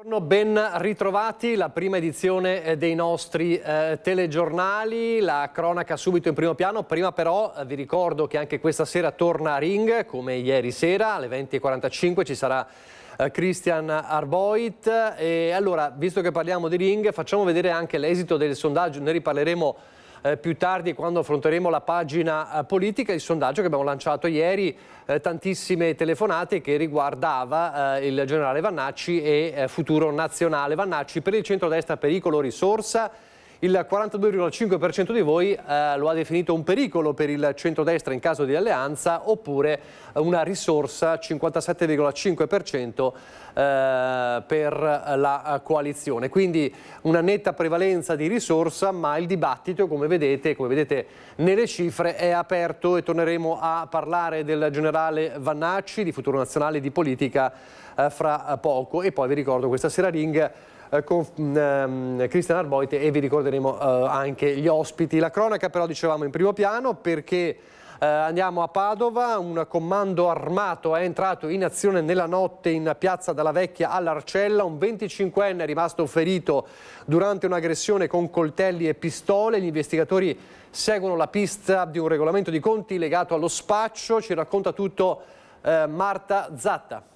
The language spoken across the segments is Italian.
Ben ritrovati, la prima edizione dei nostri telegiornali, la cronaca subito in primo piano. Prima però vi ricordo che anche questa sera torna a Ring, come ieri sera, alle 20:45 ci sarà Christian Arboit. E allora, visto che parliamo di Ring, facciamo vedere anche l'esito del sondaggio, ne riparleremo più tardi quando affronteremo la pagina politica. Il sondaggio che abbiamo lanciato ieri, tantissime telefonate, che riguardava il generale Vannacci e futuro nazionale. Vannacci per il centrodestra pericolo risorsa, il 42,5% di voi lo ha definito un pericolo per il centrodestra in caso di alleanza, oppure una risorsa, 57,5% per la coalizione. Quindi una netta prevalenza di risorsa, ma il dibattito, come vedete nelle cifre, è aperto, e torneremo a parlare del generale Vannacci, di futuro nazionale, di politica fra poco. E poi vi ricordo questa sera Ring con Christian Arboit, e vi ricorderemo anche gli ospiti. La cronaca però, dicevamo, in primo piano, perché andiamo a Padova. Un comando armato è entrato in azione nella notte in piazza Dalla Vecchia all'Arcella. Un 25enne è rimasto ferito durante un'aggressione con coltelli e pistole. Gli investigatori seguono la pista di un regolamento di conti legato allo spaccio. Ci racconta tutto Marta Zatta.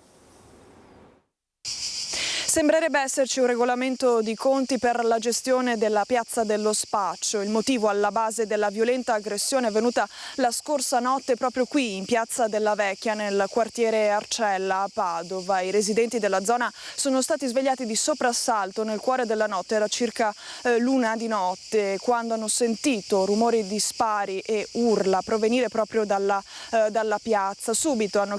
Sembrerebbe esserci un regolamento di conti per la gestione della piazza dello spaccio. Il motivo alla base della violenta aggressione avvenuta la scorsa notte proprio qui in piazza Della Vecchia, nel quartiere Arcella a Padova. I residenti della zona sono stati svegliati di soprassalto nel cuore della notte. Era circa l'1 di notte quando hanno sentito rumori di spari e urla provenire proprio dalla piazza. Subito hanno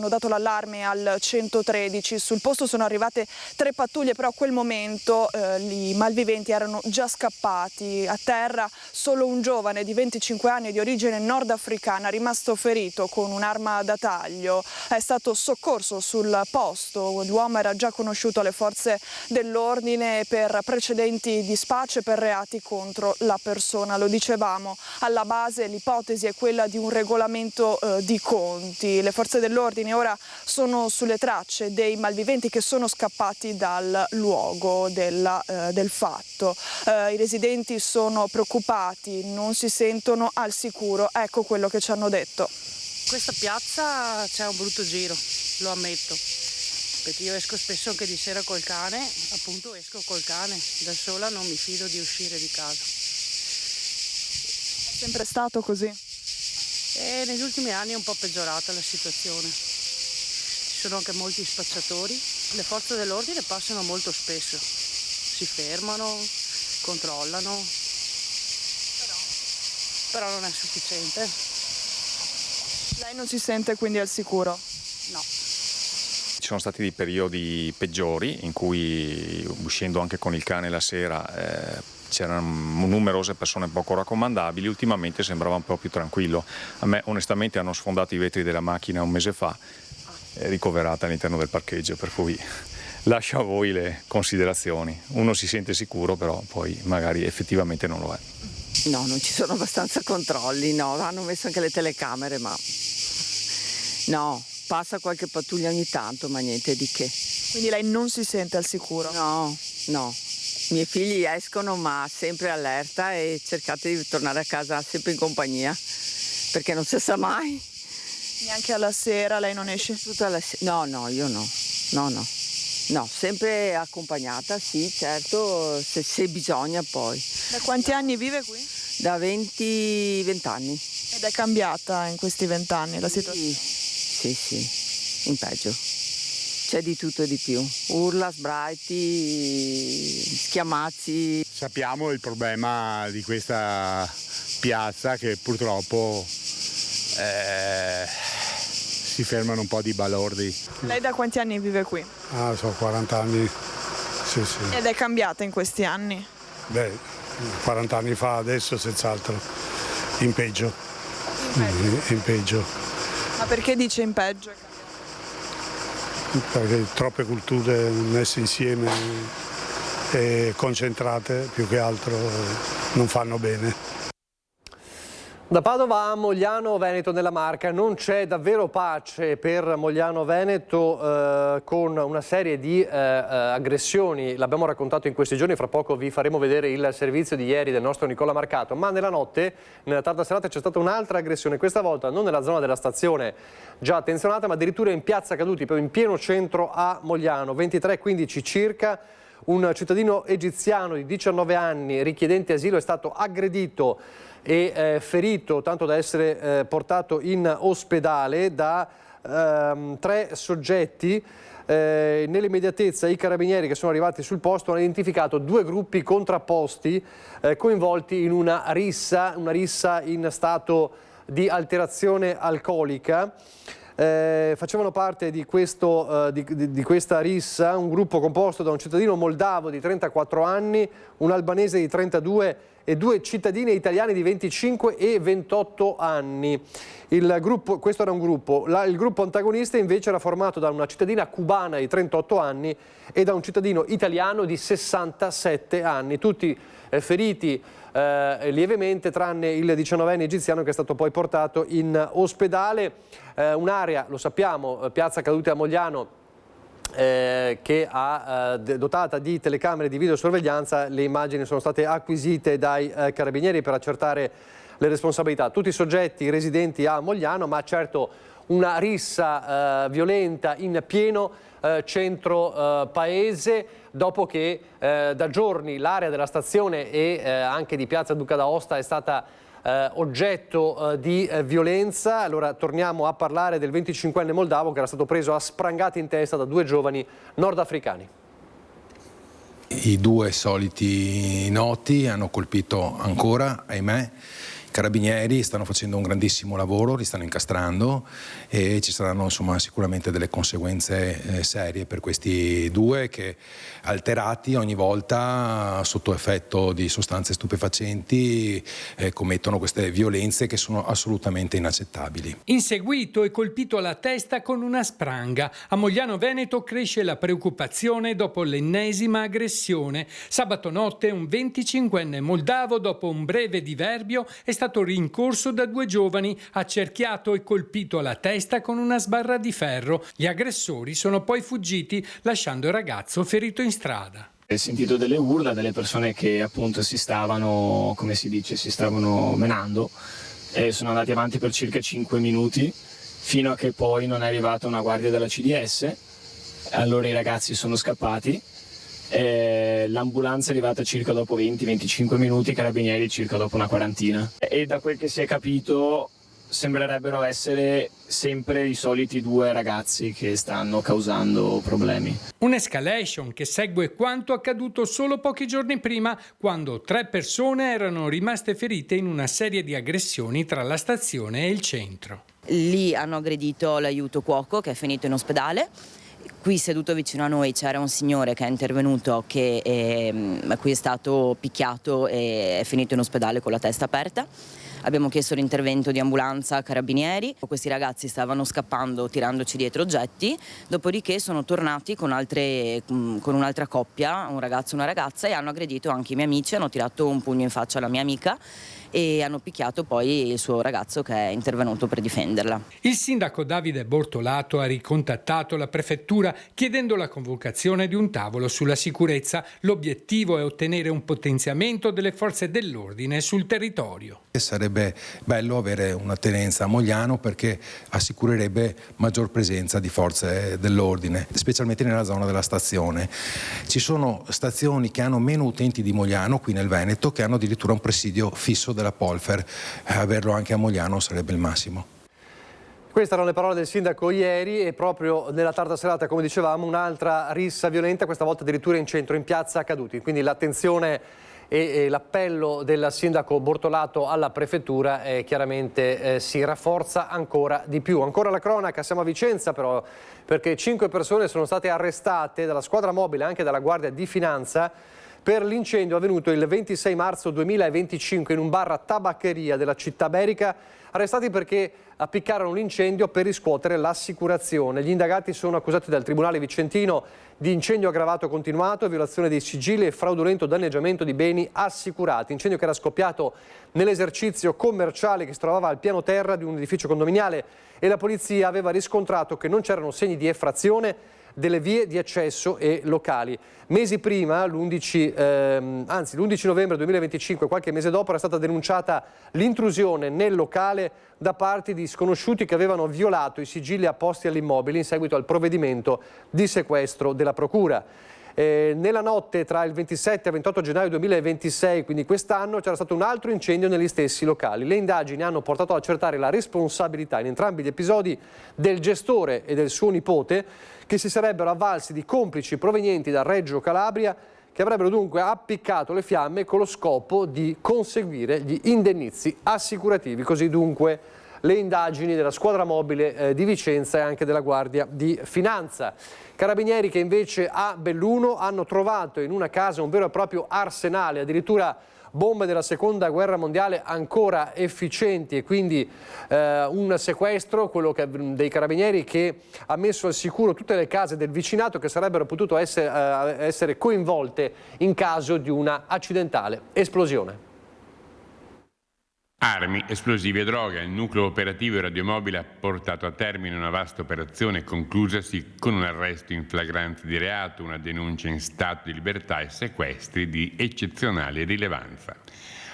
dato l'allarme al 113. Sul posto sono arrivate 3 pattuglie, però a quel momento i malviventi erano già scappati. A terra solo un giovane di 25 anni di origine nordafricana, rimasto ferito con un'arma da taglio. È stato soccorso sul posto. L'uomo era già conosciuto alle forze dell'ordine per precedenti di spaccio e per reati contro la persona. Lo dicevamo, alla base l'ipotesi è quella di un regolamento di conti. Le forze dell'ordine ora sono sulle tracce dei malviventi che sono scappati dal luogo del fatto. I residenti sono preoccupati, non si sentono al sicuro. Ecco quello che ci hanno detto. Questa piazza c'è un brutto giro, lo ammetto, perché io esco spesso anche di sera col cane, appunto esco col cane, da sola non mi fido di uscire di casa. È sempre stato così? E negli ultimi anni è un po' peggiorata la situazione. Ci sono anche molti spacciatori. Le forze dell'ordine passano molto spesso, si fermano, controllano, però non è sufficiente. Lei non si sente quindi al sicuro? No. Ci sono stati dei periodi peggiori in cui, uscendo anche con il cane la sera, c'erano numerose persone poco raccomandabili. Ultimamente sembrava un po' più tranquillo. A me onestamente hanno sfondato i vetri della macchina un mese fa, ricoverata all'interno del parcheggio, per cui lascio a voi le considerazioni. Uno si sente sicuro, però poi magari effettivamente non lo è. No, non ci sono abbastanza controlli, no, hanno messo anche le telecamere, ma no, passa qualche pattuglia ogni tanto, ma niente di che. Quindi lei non si sente al sicuro? No, no. I miei figli escono, ma sempre allerta, e cercate di tornare a casa sempre in compagnia, perché non si sa mai. Neanche alla sera lei non esce? No, io no. No, sempre accompagnata, sì, certo, se bisogna poi. Da quanti anni vive qui? Da 20 anni. Ed è cambiata in questi 20 anni la situazione? Sì, in peggio. C'è di tutto e di più. Urla, sbraiti, schiamazzi. Sappiamo il problema di questa piazza, che purtroppo si fermano un po' di balordi. Lei da quanti anni vive qui? So 40 anni, sì. Ed è cambiata in questi anni? Beh, 40 anni fa, adesso senz'altro in peggio. In peggio. Ma perché dice in peggio? Perché troppe culture messe insieme e concentrate, più che altro, non fanno bene. Da Padova a Mogliano Veneto nella Marca non c'è davvero pace per Mogliano Veneto con una serie di aggressioni, l'abbiamo raccontato in questi giorni, fra poco vi faremo vedere il servizio di ieri del nostro Nicola Marcato, ma nella notte, nella tarda serata c'è stata un'altra aggressione, questa volta non nella zona della stazione già attenzionata ma addirittura in piazza Caduti, proprio in pieno centro a Mogliano, 23:15 circa. Un cittadino egiziano di 19 anni, richiedente asilo, è stato aggredito e ferito, tanto da essere portato in ospedale da 3 soggetti. Nell'immediatezza i carabinieri che sono arrivati sul posto hanno identificato 2 gruppi contrapposti coinvolti in una rissa in stato di alterazione alcolica. Facevano parte di questa rissa un gruppo composto da un cittadino moldavo di 34 anni, un albanese di 32 e 2 cittadine italiane di 25 e 28 anni. Questo era un gruppo. Il gruppo antagonista invece era formato da una cittadina cubana di 38 anni e da un cittadino italiano di 67 anni, tutti feriti lievemente, tranne il 19enne egiziano che è stato poi portato in ospedale. Un'area, lo sappiamo, piazza Caduti a Mogliano, che ha dotata di telecamere di videosorveglianza. Le immagini sono state acquisite dai carabinieri per accertare le responsabilità. Tutti i soggetti residenti a Mogliano, ma certo una rissa violenta in pieno centro paese, dopo che da giorni l'area della stazione e anche di piazza Duca d'Aosta è stata oggetto di violenza. Allora torniamo a parlare del 25enne moldavo che era stato preso a sprangate in testa da 2 giovani nordafricani. I 2 soliti noti hanno colpito ancora, ahimè. I carabinieri stanno facendo un grandissimo lavoro, li stanno incastrando e ci saranno insomma sicuramente delle conseguenze serie per questi 2 che, alterati ogni volta sotto effetto di sostanze stupefacenti, commettono queste violenze che sono assolutamente inaccettabili. Inseguito e colpito alla testa con una spranga. A Mogliano Veneto cresce la preoccupazione dopo l'ennesima aggressione. Sabato notte un 25enne moldavo, dopo un breve diverbio, è stato rincorso da 2 giovani, accerchiato e colpito alla testa con una sbarra di ferro. Gli aggressori sono poi fuggiti, lasciando il ragazzo ferito in strada. Ho sentito delle urla delle persone che appunto si stavano, come si dice, si stavano menando e sono andati avanti per circa 5 minuti fino a che poi non è arrivata una guardia della CDS. Allora i ragazzi sono scappati. L'ambulanza è arrivata circa dopo 20-25 minuti, i carabinieri circa dopo una quarantina, e da quel che si è capito sembrerebbero essere sempre i soliti 2 ragazzi che stanno causando problemi. Un'escalation che segue quanto accaduto solo pochi giorni prima, quando 3 persone erano rimaste ferite in una serie di aggressioni tra la stazione e il centro. Lì hanno aggredito l'aiuto cuoco che è finito in ospedale. Qui seduto vicino a noi c'era un signore che è intervenuto, a cui è stato picchiato e è finito in ospedale con la testa aperta. Abbiamo chiesto l'intervento di ambulanza, carabinieri. Questi ragazzi stavano scappando tirandoci dietro oggetti, dopodiché sono tornati con un'altra coppia, un ragazzo e una ragazza, e hanno aggredito anche i miei amici, hanno tirato un pugno in faccia alla mia amica e hanno picchiato poi il suo ragazzo che è intervenuto per difenderla. Il sindaco Davide Bortolato ha ricontattato la prefettura chiedendo la convocazione di un tavolo sulla sicurezza. L'obiettivo è ottenere un potenziamento delle forze dell'ordine sul territorio. Sarebbe bello avere una tenenza a Mogliano perché assicurerebbe maggior presenza di forze dell'ordine, specialmente nella zona della stazione. Ci sono stazioni che hanno meno utenti di Mogliano, qui nel Veneto, che hanno addirittura un presidio fisso della Polfer. Averlo anche a Mogliano sarebbe il massimo. Queste erano le parole del sindaco ieri e proprio nella tarda serata, come dicevamo, un'altra rissa violenta, questa volta addirittura in centro, in piazza Caduti. Quindi l'attenzione e l'appello del sindaco Bortolato alla prefettura chiaramente si rafforza ancora di più. Ancora la cronaca, siamo a Vicenza però, perché 5 persone sono state arrestate dalla squadra mobile e anche dalla Guardia di Finanza per l'incendio avvenuto il 26 marzo 2025 in un bar tabaccheria della città berica, arrestati perché appiccarono l'incendio per riscuotere l'assicurazione. Gli indagati sono accusati dal Tribunale Vicentino di incendio aggravato continuato, violazione dei sigilli e fraudolento danneggiamento di beni assicurati. Incendio che era scoppiato nell'esercizio commerciale che si trovava al piano terra di un edificio condominiale e la polizia aveva riscontrato che non c'erano segni di effrazione delle vie di accesso e locali. Mesi prima, l'11 novembre 2025, qualche mese dopo, era stata denunciata l'intrusione nel locale da parte di sconosciuti che avevano violato i sigilli apposti all'immobile in seguito al provvedimento di sequestro della Procura. Nella notte tra il 27 e il 28 gennaio 2026, quindi quest'anno, c'era stato un altro incendio negli stessi locali. Le indagini hanno portato ad accertare la responsabilità in entrambi gli episodi del gestore e del suo nipote, che si sarebbero avvalsi di complici provenienti da Reggio Calabria, che avrebbero dunque appiccato le fiamme con lo scopo di conseguire gli indennizi assicurativi. Così dunque le indagini della squadra mobile di Vicenza e anche della Guardia di Finanza. Carabinieri che invece a Belluno hanno trovato in una casa un vero e proprio arsenale, addirittura bombe della seconda guerra mondiale ancora efficienti, e quindi un sequestro, quello dei carabinieri, che ha messo al sicuro tutte le case del vicinato che sarebbero potute essere coinvolte in caso di una accidentale esplosione. Armi, esplosivi e droga. Il nucleo operativo radiomobile ha portato a termine una vasta operazione conclusasi con un arresto in flagranza di reato, una denuncia in stato di libertà e sequestri di eccezionale rilevanza.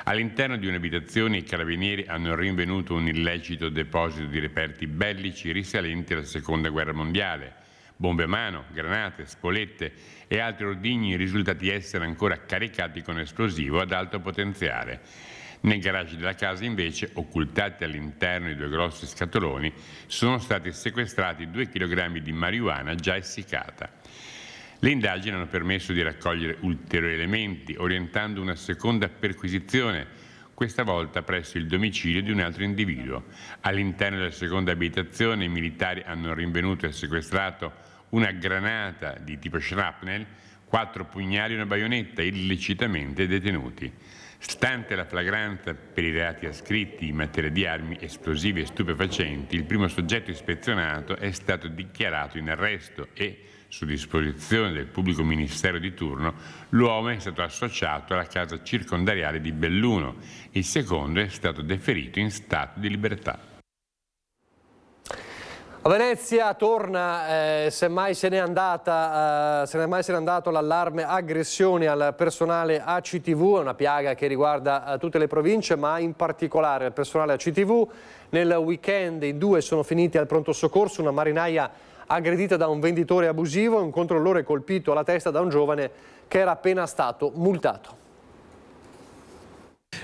All'interno di un'abitazione i carabinieri hanno rinvenuto un illecito deposito di reperti bellici risalenti alla seconda guerra mondiale, bombe a mano, granate, spolette e altri ordigni risultati essere ancora caricati con esplosivo ad alto potenziale. Nel garage della casa, invece, occultati all'interno di 2 grossi scatoloni, sono stati sequestrati 2 kg di marijuana già essiccata. Le indagini hanno permesso di raccogliere ulteriori elementi, orientando una seconda perquisizione, questa volta presso il domicilio di un altro individuo. All'interno della seconda abitazione i militari hanno rinvenuto e sequestrato una granata di tipo shrapnel, 4 pugnali e una baionetta illecitamente detenuti. Stante la flagranza per i reati ascritti in materia di armi, esplosivi e stupefacenti, il primo soggetto ispezionato è stato dichiarato in arresto e, su disposizione del pubblico ministero di turno, l'uomo è stato associato alla casa circondariale di Belluno. Il secondo è stato deferito in stato di libertà. A Venezia torna, semmai se n'è andato l'allarme aggressioni al personale ACTV, è una piaga che riguarda tutte le province, ma in particolare il personale ACTV. Nel weekend in 2 sono finiti al pronto soccorso, una marinaia aggredita da un venditore abusivo e un controllore colpito alla testa da un giovane che era appena stato multato.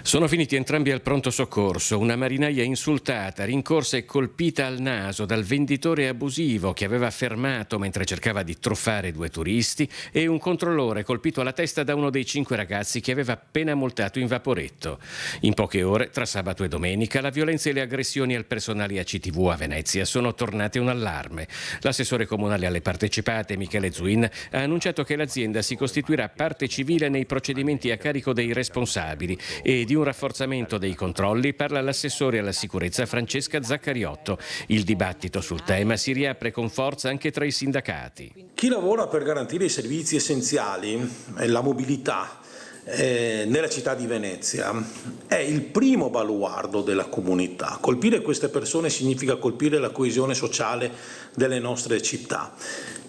Sono finiti entrambi al pronto soccorso, una marinaia insultata, rincorsa e colpita al naso dal venditore abusivo che aveva fermato mentre cercava di truffare 2 turisti, e un controllore colpito alla testa da uno dei 5 ragazzi che aveva appena multato in Vaporetto. In poche ore, tra sabato e domenica, la violenza e le aggressioni al personale ACTV a Venezia sono tornate un allarme. L'assessore comunale alle partecipate, Michele Zuin, ha annunciato che l'azienda si costituirà parte civile nei procedimenti a carico dei responsabili, e di un rafforzamento dei controlli parla l'assessore alla sicurezza Francesca Zaccariotto. Il dibattito sul tema si riapre con forza anche tra i sindacati. Chi lavora per garantire i servizi essenziali e la mobilità nella città di Venezia è il primo baluardo della comunità. Colpire queste persone significa colpire la coesione sociale delle nostre città.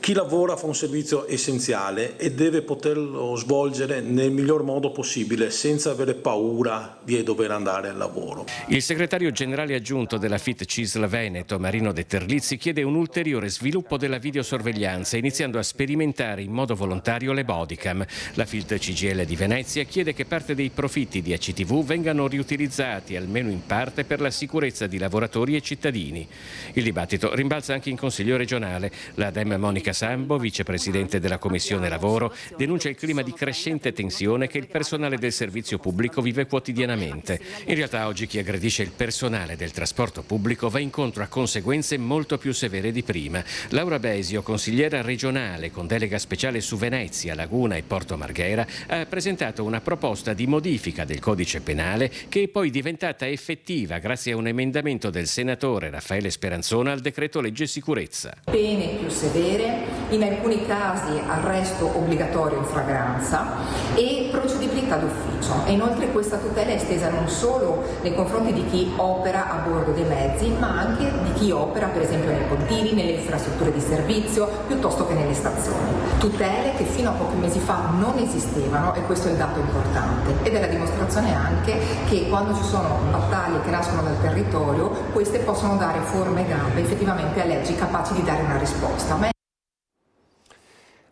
Chi lavora fa un servizio essenziale e deve poterlo svolgere nel miglior modo possibile, senza avere paura di dover andare al lavoro. Il segretario generale aggiunto della FIT CISL Veneto, Marino De Terlizzi, chiede un ulteriore sviluppo della videosorveglianza, iniziando a sperimentare in modo volontario le bodycam. La FIT CGIL di Venezia chiede che parte dei profitti di ACTV vengano riutilizzati, almeno in parte, per la sicurezza di lavoratori e cittadini. Il dibattito rimbalza anche in Consiglio regionale. La Dem Monica Gianluca Sambo, vicepresidente della Commissione Lavoro, denuncia il clima di crescente tensione che il personale del servizio pubblico vive quotidianamente. In realtà oggi chi aggredisce il personale del trasporto pubblico va incontro a conseguenze molto più severe di prima. Laura Besio, consigliera regionale con delega speciale su Venezia, Laguna e Porto Marghera, ha presentato una proposta di modifica del codice penale che è poi diventata effettiva grazie a un emendamento del senatore Raffaele Speranzona al decreto legge sicurezza. Pene più severe, in alcuni casi arresto obbligatorio in flagranza e procedibilità d'ufficio. E inoltre questa tutela è estesa non solo nei confronti di chi opera a bordo dei mezzi, ma anche di chi opera per esempio nei pontili, nelle infrastrutture di servizio, piuttosto che nelle stazioni. Tutele che fino a pochi mesi fa non esistevano, e questo è il dato importante. Ed è la dimostrazione anche che quando ci sono battaglie che nascono dal territorio, queste possono dare forma e gambe effettivamente a leggi capaci di dare una risposta.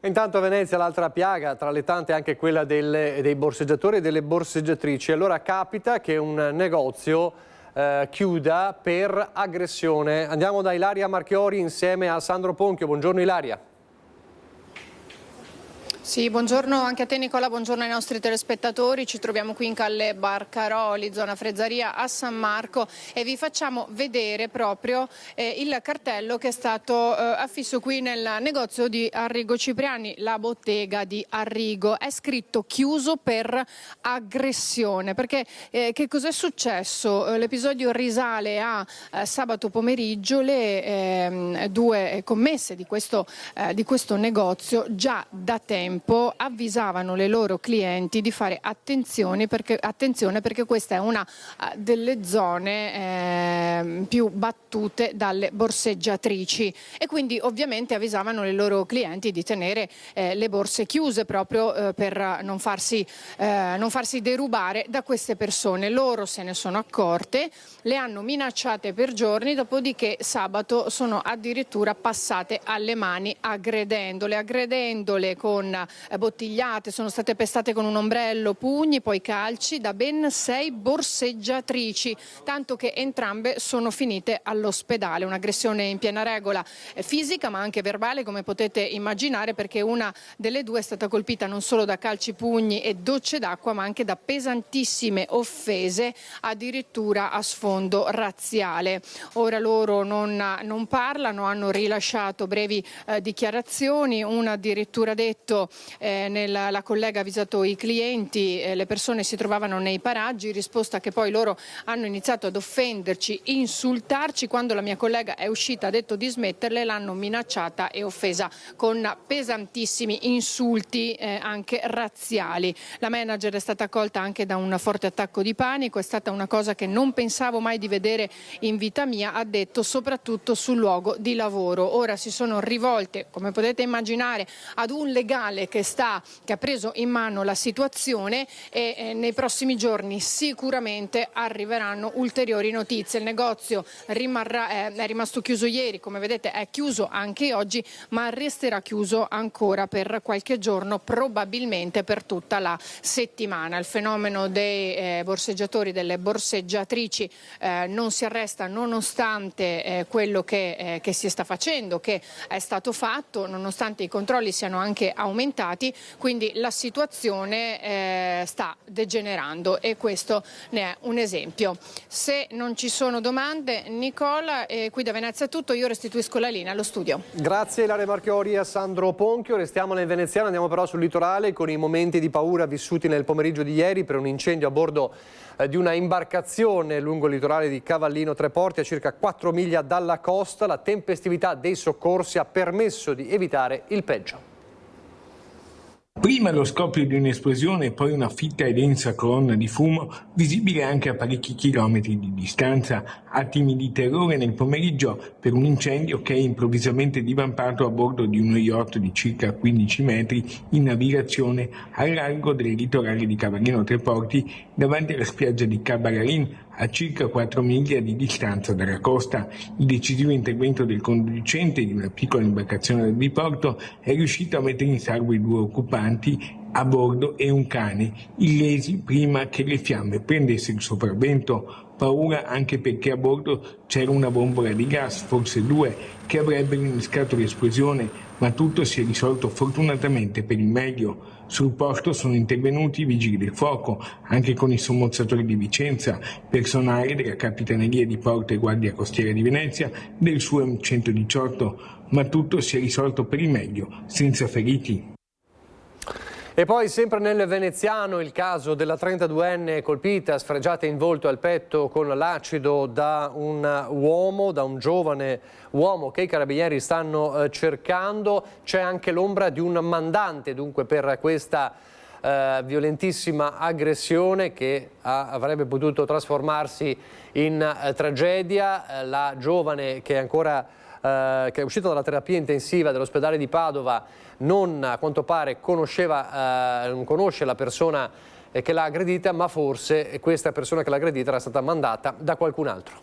Intanto a Venezia l'altra piaga, tra le tante anche quella dei borseggiatori e delle borseggiatrici. Allora capita che un negozio chiuda per aggressione. Andiamo da Ilaria Marchiori insieme a Sandro Ponchio. Buongiorno Ilaria. Sì, buongiorno anche a te Nicola, buongiorno ai nostri telespettatori. Ci troviamo qui in Calle Barcaroli, zona Frezzaria a San Marco, e vi facciamo vedere proprio il cartello che è stato affisso qui nel negozio di Arrigo Cipriani, la bottega di Arrigo. È scritto chiuso per aggressione, perché che cos'è successo? L'episodio risale a sabato pomeriggio. Le due commesse di questo negozio già da tempo avvisavano le loro clienti di fare attenzione perché questa è una delle zone più battute dalle borseggiatrici, e quindi ovviamente avvisavano le loro clienti di tenere le borse chiuse proprio per non farsi derubare da queste persone. Loro se ne sono accorte, le hanno minacciate per giorni, dopodiché sabato sono addirittura passate alle mani aggredendole con bottigliate, sono state pestate con un ombrello, pugni, poi calci da ben 6 borseggiatrici, tanto che entrambe sono finite all'ospedale. Un'aggressione in piena regola fisica ma anche verbale, come potete immaginare, perché una delle due è stata colpita non solo da calci, pugni e docce d'acqua, ma anche da pesantissime offese, addirittura a sfondo razziale. Ora loro non parlano, hanno rilasciato brevi dichiarazioni. Una addirittura detto la collega ha avvisato i clienti, le persone si trovavano nei paraggi, risposta che poi loro hanno iniziato ad offenderci, insultarci. Quando la mia collega è uscita ha detto di smetterle, l'hanno minacciata e offesa con pesantissimi insulti anche razziali. La manager è stata accolta anche da un forte attacco di panico, è stata una cosa che non pensavo mai di vedere in vita mia, ha detto, soprattutto sul luogo di lavoro. Ora si sono rivolte, come potete immaginare, ad un legale che ha preso in mano la situazione, e nei prossimi giorni sicuramente arriveranno ulteriori notizie. Il negozio è rimasto chiuso ieri, come vedete è chiuso anche oggi, ma resterà chiuso ancora per qualche giorno, probabilmente per tutta la settimana. Il fenomeno dei borseggiatori, delle borseggiatrici non si arresta nonostante quello che si sta facendo, che è stato fatto, nonostante i controlli siano anche aumentati. Quindi la situazione sta degenerando, e questo ne è un esempio. Se non ci sono domande, Nicola, qui da Venezia è tutto, io restituisco la linea allo studio. Grazie Ilaria Marchiori e a Sandro Ponchio. Restiamo nel veneziano, andiamo però sul litorale con i momenti di paura vissuti nel pomeriggio di ieri per un incendio a bordo di una imbarcazione lungo il litorale di Cavallino Tre Porti, a circa 4 miglia dalla costa. La tempestività dei soccorsi ha permesso di evitare il peggio. Prima lo scoppio di un'esplosione e poi una fitta e densa colonna di fumo, visibile anche a parecchi chilometri di distanza. Attimi di terrore nel pomeriggio per un incendio che è improvvisamente divampato a bordo di uno yacht di circa 15 metri in navigazione al largo del litorale di Cavallino Tre Porti, davanti alla spiaggia di Cabararin, a circa 4 miglia di distanza dalla costa. Il decisivo intervento del conducente di una piccola imbarcazione del diporto è riuscito a mettere in salvo i 2 occupanti a bordo e un cane, illesi prima che le fiamme prendessero il sopravvento. Paura anche perché a bordo c'era una bombola di gas, forse 2, che avrebbero innescato l'esplosione, ma tutto si è risolto fortunatamente per il meglio. Sul posto sono intervenuti i vigili del fuoco, anche con i sommozzatori di Vicenza, personale della Capitaneria di Porto e Guardia Costiera di Venezia, del SUEM 118, ma tutto si è risolto per il meglio, senza feriti. E poi sempre nel veneziano il caso della 32enne colpita, sfregiata in volto e al petto con l'acido da un giovane uomo che i carabinieri stanno cercando. C'è anche l'ombra di un mandante dunque per questa violentissima aggressione che avrebbe potuto trasformarsi in tragedia. La giovane che è uscita dalla terapia intensiva dell'ospedale di Padova non, a quanto pare, non conosce la persona che l'ha aggredita, ma forse questa persona che l'ha aggredita era stata mandata da qualcun altro.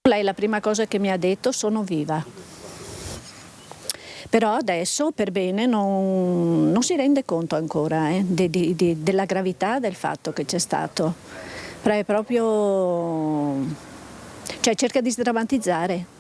Lei la prima cosa che mi ha detto: sono viva. Però adesso per bene non si rende conto ancora della gravità del fatto che c'è stato. Però è proprio... cioè cerca di sdrammatizzare.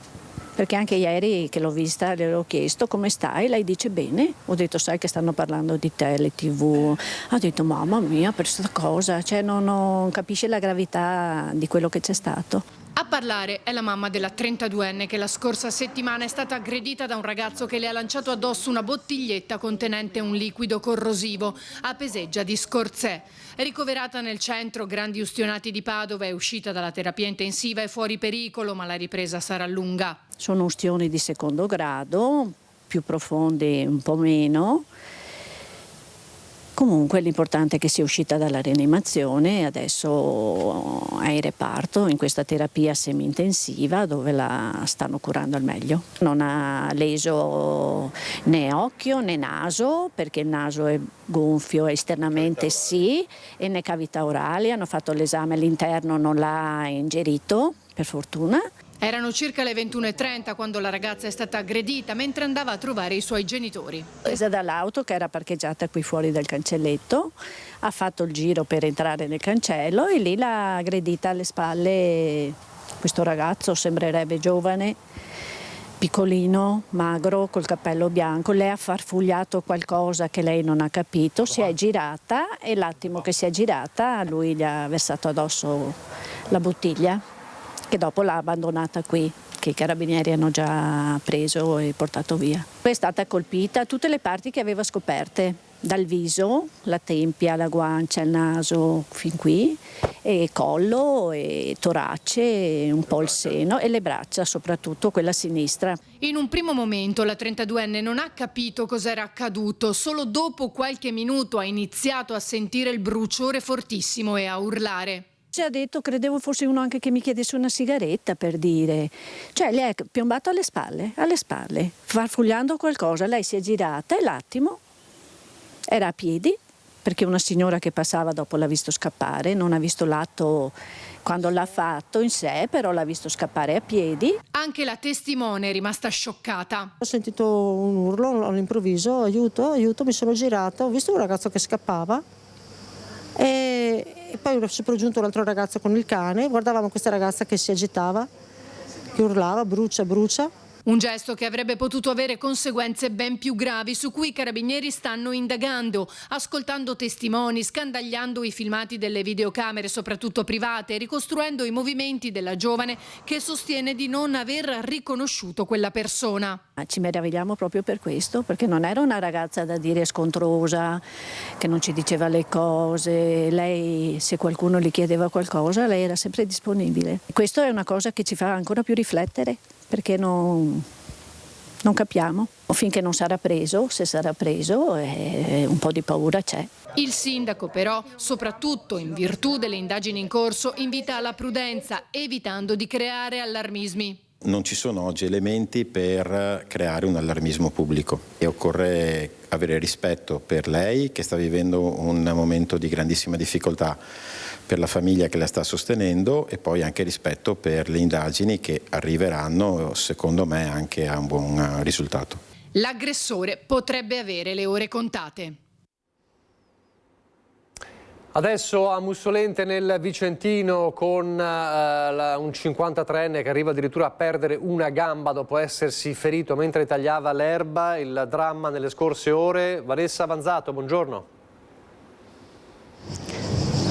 Perché anche ieri che l'ho vista le ho chiesto come stai, lei dice bene, ho detto sai che stanno parlando di te, le TV, ha detto mamma mia per questa cosa, cioè non capisce la gravità di quello che c'è stato. A parlare è la mamma della 32enne che la scorsa settimana è stata aggredita da un ragazzo che le ha lanciato addosso una bottiglietta contenente un liquido corrosivo a Peseggia di Scorzè. Ricoverata nel centro Grandi Ustionati di Padova, è uscita dalla terapia intensiva e fuori pericolo, ma la ripresa sarà lunga. Sono ustioni di secondo grado, più profondi un po' meno. Comunque l'importante è che sia uscita dalla rianimazione e adesso è in reparto in questa terapia semi-intensiva dove la stanno curando al meglio. Non ha leso né occhio né naso, perché il naso è gonfio esternamente sì, e né cavità orali. Hanno fatto l'esame all'interno, non l'ha ingerito, per fortuna. Erano circa le 21:30 quando la ragazza è stata aggredita mentre andava a trovare i suoi genitori. Presa dall'auto che era parcheggiata qui fuori dal cancelletto, ha fatto il giro per entrare nel cancello e lì l'ha aggredita alle spalle questo ragazzo, sembrerebbe giovane, piccolino, magro, col cappello bianco. Lei ha farfugliato qualcosa che lei non ha capito, si è girata e l'attimo che si è girata lui gli ha versato addosso la bottiglia, che dopo l'ha abbandonata qui, che i carabinieri hanno già preso e portato via. Poi è stata colpita tutte le parti che aveva scoperte, dal viso, la tempia, la guancia, il naso, fin qui, e collo, e torace, un po' il seno e le braccia, soprattutto quella sinistra. In un primo momento la 32enne non ha capito cos'era accaduto, solo dopo qualche minuto ha iniziato a sentire il bruciore fortissimo e a urlare. Ci ha detto, credevo fosse uno anche che mi chiedesse una sigaretta, per dire. Cioè le è piombato alle spalle, farfugliando qualcosa. Lei si è girata e l'attimo era a piedi, perché una signora che passava dopo l'ha visto scappare, non ha visto l'atto quando l'ha fatto in sé, però l'ha visto scappare a piedi. Anche la testimone è rimasta scioccata. Ho sentito un urlo all'improvviso, aiuto, aiuto, mi sono girata, ho visto un ragazzo che scappava e poi è giunto un altro ragazzo con il cane, guardavamo questa ragazza che si agitava, che urlava brucia, brucia. Un gesto che avrebbe potuto avere conseguenze ben più gravi, su cui i carabinieri stanno indagando, ascoltando testimoni, scandagliando i filmati delle videocamere, soprattutto private, ricostruendo i movimenti della giovane che sostiene di non aver riconosciuto quella persona. Ci meravigliamo proprio per questo, perché non era una ragazza da dire scontrosa, che non ci diceva le cose. Lei, se qualcuno gli chiedeva qualcosa, lei era sempre disponibile. Questo è una cosa che ci fa ancora più riflettere, perché non capiamo. Finché non sarà preso, se sarà preso, un po' di paura c'è. Il sindaco però, soprattutto in virtù delle indagini in corso, invita alla prudenza, evitando di creare allarmismi. Non ci sono oggi elementi per creare un allarmismo pubblico e occorre avere rispetto per lei, che sta vivendo un momento di grandissima difficoltà, per la famiglia che la sta sostenendo, e poi anche rispetto per le indagini che arriveranno, secondo me, anche a un buon risultato. L'aggressore potrebbe avere le ore contate. Adesso a Mussolente nel Vicentino con un 53enne che arriva addirittura a perdere una gamba dopo essersi ferito mentre tagliava l'erba, il dramma nelle scorse ore. Vanessa Vanzato, buongiorno.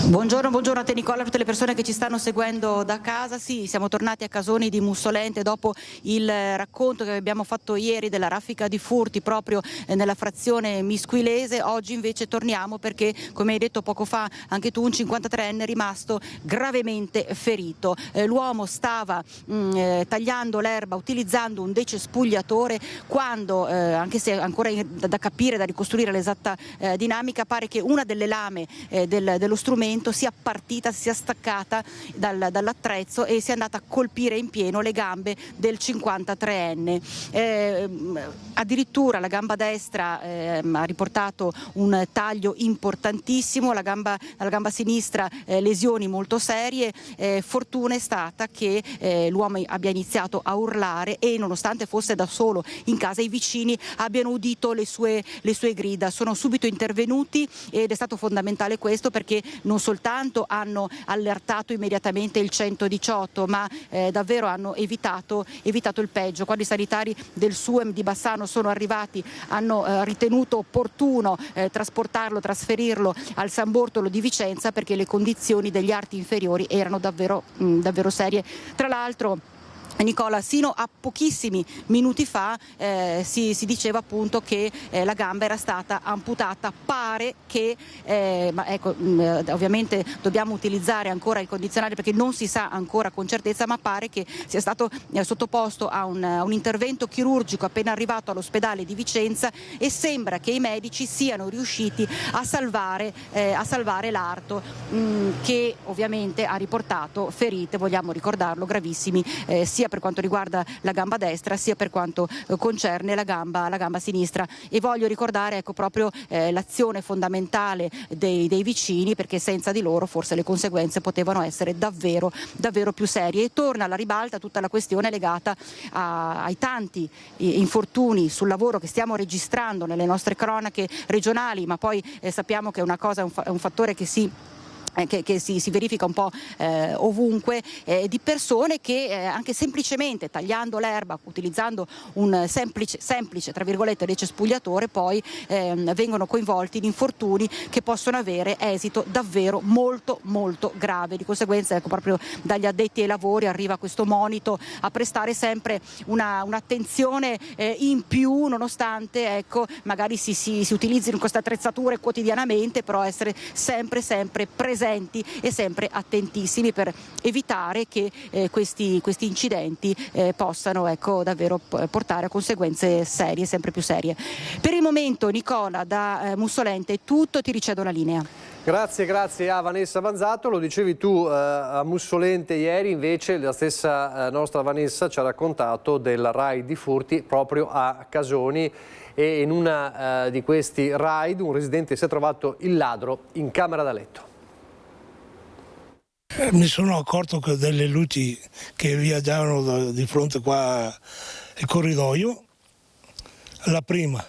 Buongiorno a te Nicola, a tutte le persone che ci stanno seguendo da casa. Sì, siamo tornati a Casoni di Mussolente dopo il racconto che abbiamo fatto ieri della raffica di furti proprio nella frazione misquilese. Oggi invece torniamo perché, come hai detto poco fa anche tu, un 53enne è rimasto gravemente ferito. L'uomo stava tagliando l'erba utilizzando un decespugliatore quando, anche se ancora da capire, da ricostruire l'esatta dinamica, pare che una delle lame dello strumento sia partita, sia staccata dall'attrezzo e sia andata a colpire in pieno le gambe del 53enne. Addirittura la gamba destra ha riportato un taglio importantissimo, la gamba sinistra lesioni molto serie. Fortuna è stata che l'uomo abbia iniziato a urlare e, nonostante fosse da solo in casa, i vicini abbiano udito le sue grida. Sono subito intervenuti ed è stato fondamentale questo, perché non soltanto hanno allertato immediatamente il 118, ma davvero hanno evitato il peggio. Quando i sanitari del SUEM di Bassano sono arrivati, hanno ritenuto opportuno trasferirlo al San Bortolo di Vicenza, perché le condizioni degli arti inferiori erano davvero serie. Tra l'altro, Nicola, sino a pochissimi minuti fa si diceva appunto che la gamba era stata amputata. Pare che, ovviamente dobbiamo utilizzare ancora il condizionale perché non si sa ancora con certezza, ma pare che sia stato sottoposto a un intervento chirurgico appena arrivato all'ospedale di Vicenza, e sembra che i medici siano riusciti a salvare l'arto, che ovviamente ha riportato ferite, vogliamo ricordarlo, gravissimi, sia per quanto riguarda la gamba destra sia per quanto concerne la gamba sinistra. E voglio ricordare proprio l'azione fondamentale dei vicini, perché senza di loro forse le conseguenze potevano essere davvero più serie. E torna alla ribalta tutta la questione legata ai tanti infortuni sul lavoro che stiamo registrando nelle nostre cronache regionali, ma poi sappiamo che è un fattore che si verifica un po' ovunque, di persone che anche semplicemente tagliando l'erba, utilizzando un semplice tra virgolette decespugliatore, poi vengono coinvolti in infortuni che possono avere esito davvero molto grave. Di conseguenza proprio dagli addetti ai lavori arriva questo monito a prestare sempre un'attenzione in più, nonostante magari si utilizzino queste attrezzature quotidianamente, però essere sempre presenti e sempre attentissimi per evitare che questi incidenti possano davvero portare a conseguenze serie, sempre più serie. Per il momento, Nicola, da Mussolente è tutto, ti ricedo la linea. Grazie a Vanessa Vanzato. Lo dicevi tu, a Mussolente ieri invece la stessa nostra Vanessa ci ha raccontato del raid di furti proprio a Casoni, e in una di questi raid un residente si è trovato il ladro in camera da letto. Mi sono accorto che delle luci che viaggiavano di fronte qua al corridoio, la prima,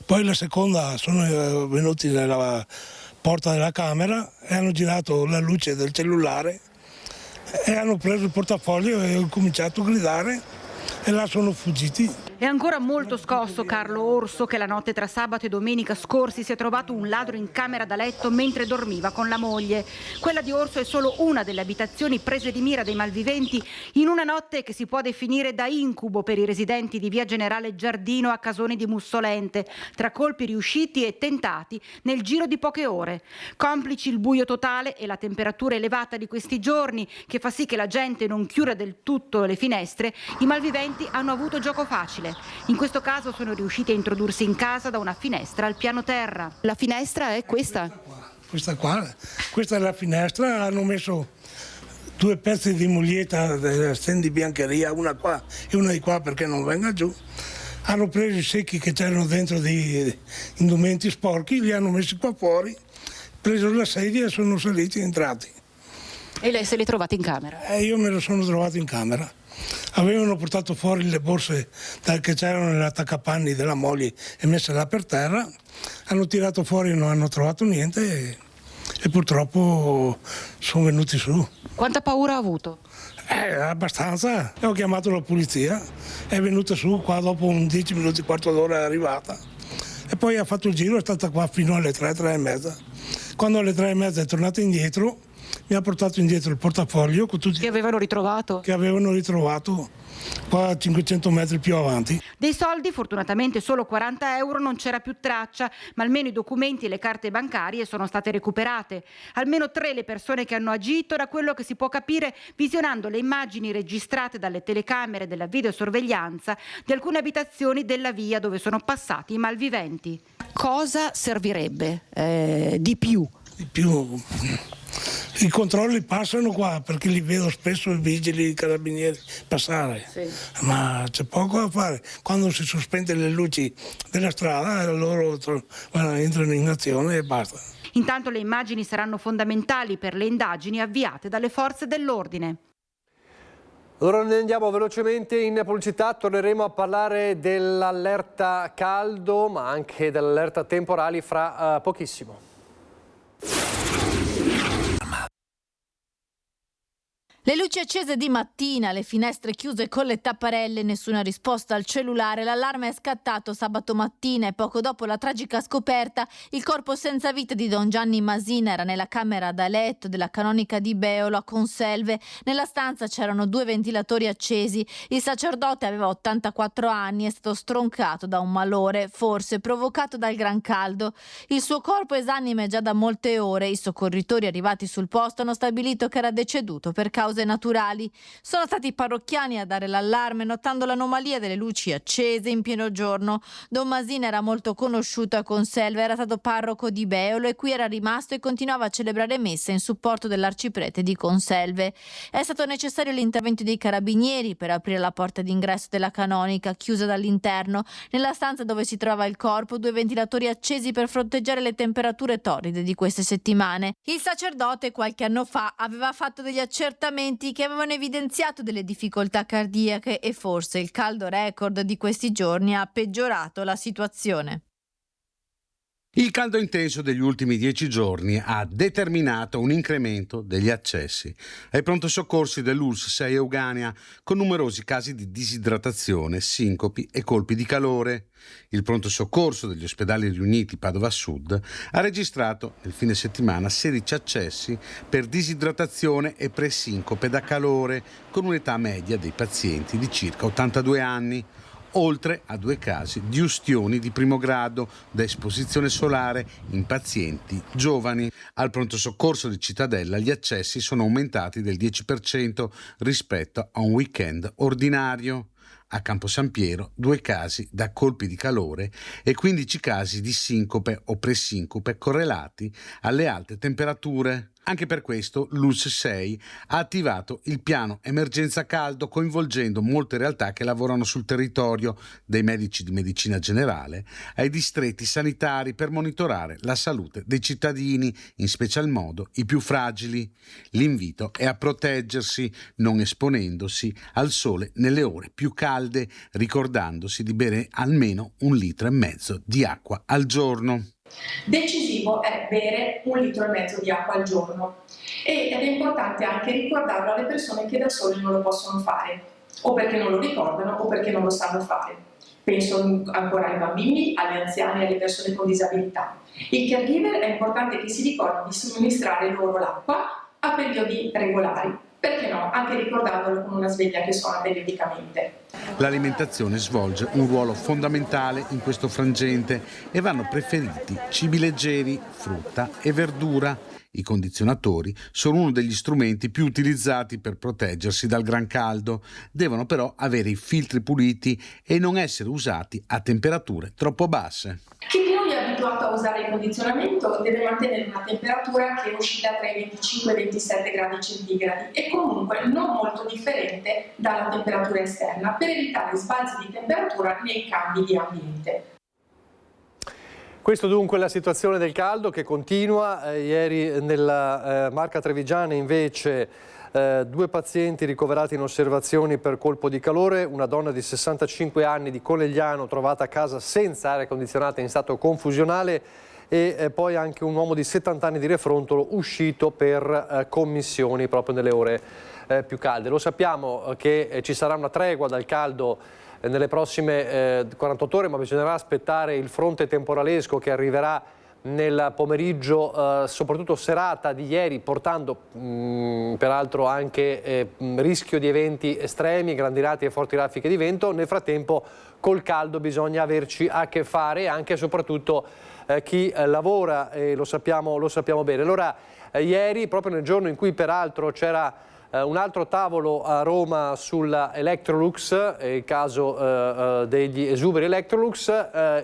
poi la seconda sono venuti nella porta della camera e hanno girato la luce del cellulare e hanno preso il portafoglio e ho cominciato a gridare e là sono fuggiti. È ancora molto scosso Carlo Orso, che la notte tra sabato e domenica scorsi si è trovato un ladro in camera da letto mentre dormiva con la moglie. Quella di Orso è solo una delle abitazioni prese di mira dei malviventi in una notte che si può definire da incubo per i residenti di via Generale Giardino a Casoni di Mussolente, tra colpi riusciti e tentati nel giro di poche ore. Complici il buio totale e la temperatura elevata di questi giorni, che fa sì che la gente non chiuda del tutto le finestre, i malviventi hanno avuto gioco facile. In questo caso sono riusciti a introdursi in casa da una finestra al piano terra. La finestra è questa? Questa è la finestra, hanno messo 2 pezzi di muglietta stendi biancheria, una qua e una di qua perché non venga giù. Hanno preso i secchi che c'erano dentro di indumenti sporchi, li hanno messi qua fuori, preso la sedia e sono saliti e entrati. E lei se li è trovati in camera? Io me lo sono trovato in camera. Avevano portato fuori le borse che c'erano nell'attaccapanni della moglie e messe là per terra, hanno tirato fuori, non hanno trovato niente e e purtroppo sono venuti su. Quanta paura ha avuto? Abbastanza. Ho chiamato la polizia, è venuta su qua dopo un 10 minuti, quarto d'ora è arrivata. E poi ha fatto il giro, è stata qua fino alle 3, 3 e mezza. Quando alle 3 e mezza è tornata indietro, mi ha portato indietro il portafoglio con tutti che avevano ritrovato. Che avevano ritrovato qua a 500 metri più avanti. Dei soldi, fortunatamente solo 40 euro, non c'era più traccia, ma almeno i documenti e le carte bancarie sono state recuperate. Almeno 3 le persone che hanno agito, da quello che si può capire visionando le immagini registrate dalle telecamere della videosorveglianza di alcune abitazioni della via dove sono passati i malviventi. Cosa servirebbe di più? Di più. I controlli passano qua perché li vedo spesso i vigili, i carabinieri passare, sì. Ma c'è poco da fare. Quando si sospende le luci della strada loro entrano in azione e basta. Intanto le immagini saranno fondamentali per le indagini avviate dalle forze dell'ordine. Allora ne andiamo velocemente in pubblicità, torneremo a parlare dell'allerta caldo ma anche dell'allerta temporali fra pochissimo. Le luci accese di mattina, le finestre chiuse con le tapparelle, nessuna risposta al cellulare. L'allarme è scattato sabato mattina e poco dopo la tragica scoperta, il corpo senza vita di Don Gianni Masina era nella camera da letto della canonica di Beolo a Conselve. Nella stanza c'erano 2 ventilatori accesi. Il sacerdote aveva 84 anni e è stato stroncato da un malore, forse provocato dal gran caldo. Il suo corpo esanime già da molte ore. I soccorritori arrivati sul posto hanno stabilito che era deceduto per cause naturali. Sono stati i parrocchiani a dare l'allarme notando l'anomalia delle luci accese in pieno giorno. Don Masina era molto conosciuto a Conselve, era stato parroco di Beolo e qui era rimasto e continuava a celebrare messa in supporto dell'arciprete di Conselve. È stato necessario l'intervento dei carabinieri per aprire la porta d'ingresso della canonica, chiusa dall'interno. Nella stanza dove si trova il corpo, 2 ventilatori accesi per fronteggiare le temperature torride di queste settimane. Il sacerdote qualche anno fa aveva fatto degli accertamenti che avevano evidenziato delle difficoltà cardiache e forse il caldo record di questi giorni ha peggiorato la situazione. Il caldo intenso degli ultimi 10 giorni ha determinato un incremento degli accessi ai pronto soccorsi dell'ULSS 6 Eugania, con numerosi casi di disidratazione, sincopi e colpi di calore. Il pronto soccorso degli ospedali riuniti Padova Sud ha registrato nel fine settimana 16 accessi per disidratazione e presincope da calore, con un'età media dei pazienti di circa 82 anni. Oltre a 2 casi di ustioni di primo grado da esposizione solare in pazienti giovani. Al pronto soccorso di Cittadella gli accessi sono aumentati del 10% rispetto a un weekend ordinario. A Campo San Piero 2 casi da colpi di calore e 15 casi di sincope o presincope correlati alle alte temperature. Anche per questo l'ULSS 6 ha attivato il piano emergenza caldo, coinvolgendo molte realtà che lavorano sul territorio, dai medici di medicina generale ai distretti sanitari, per monitorare la salute dei cittadini, in special modo i più fragili. L'invito è a proteggersi, non esponendosi al sole nelle ore più calde, ricordandosi di bere almeno 1,5 litri di acqua al giorno. Decisivo è bere 1,5 litri di acqua al giorno ed è importante anche ricordarlo alle persone che da sole non lo possono fare, o perché non lo ricordano o perché non lo sanno fare. Penso ancora ai bambini, agli anziani e alle persone con disabilità. Il caregiver è importante che si ricordi di somministrare loro l'acqua a periodi regolari, perché no, anche ricordandolo con una sveglia che suona periodicamente. L'alimentazione svolge un ruolo fondamentale in questo frangente e vanno preferiti cibi leggeri, frutta e verdura. I condizionatori sono uno degli strumenti più utilizzati per proteggersi dal gran caldo. Devono però avere i filtri puliti e non essere usati a temperature troppo basse. Chi di noi è abituato a usare il condizionamento deve mantenere una temperatura che oscilla tra i 25 e i 27 gradi centigradi e comunque non molto differente dalla temperatura esterna, per evitare sbalzi di temperatura nei cambi di ambiente. Questo dunque è la situazione del caldo che continua. Ieri nella Marca Trevigiana invece 2 pazienti ricoverati in osservazioni per colpo di calore, una donna di 65 anni di Conegliano trovata a casa senza aria condizionata in stato confusionale e poi anche un uomo di 70 anni di Refrontolo uscito per commissioni proprio nelle ore più calde. Lo sappiamo che ci sarà una tregua dal caldo nelle prossime 48 ore, ma bisognerà aspettare il fronte temporalesco che arriverà nel pomeriggio, soprattutto serata di ieri, portando peraltro anche rischio di eventi estremi, grandinate e forti raffiche di vento. Nel frattempo col caldo bisogna averci a che fare, anche e soprattutto chi lavora, e lo sappiamo bene. Allora ieri, proprio nel giorno in cui peraltro c'era un altro tavolo a Roma sulla Electrolux, il caso degli esuberi Electrolux,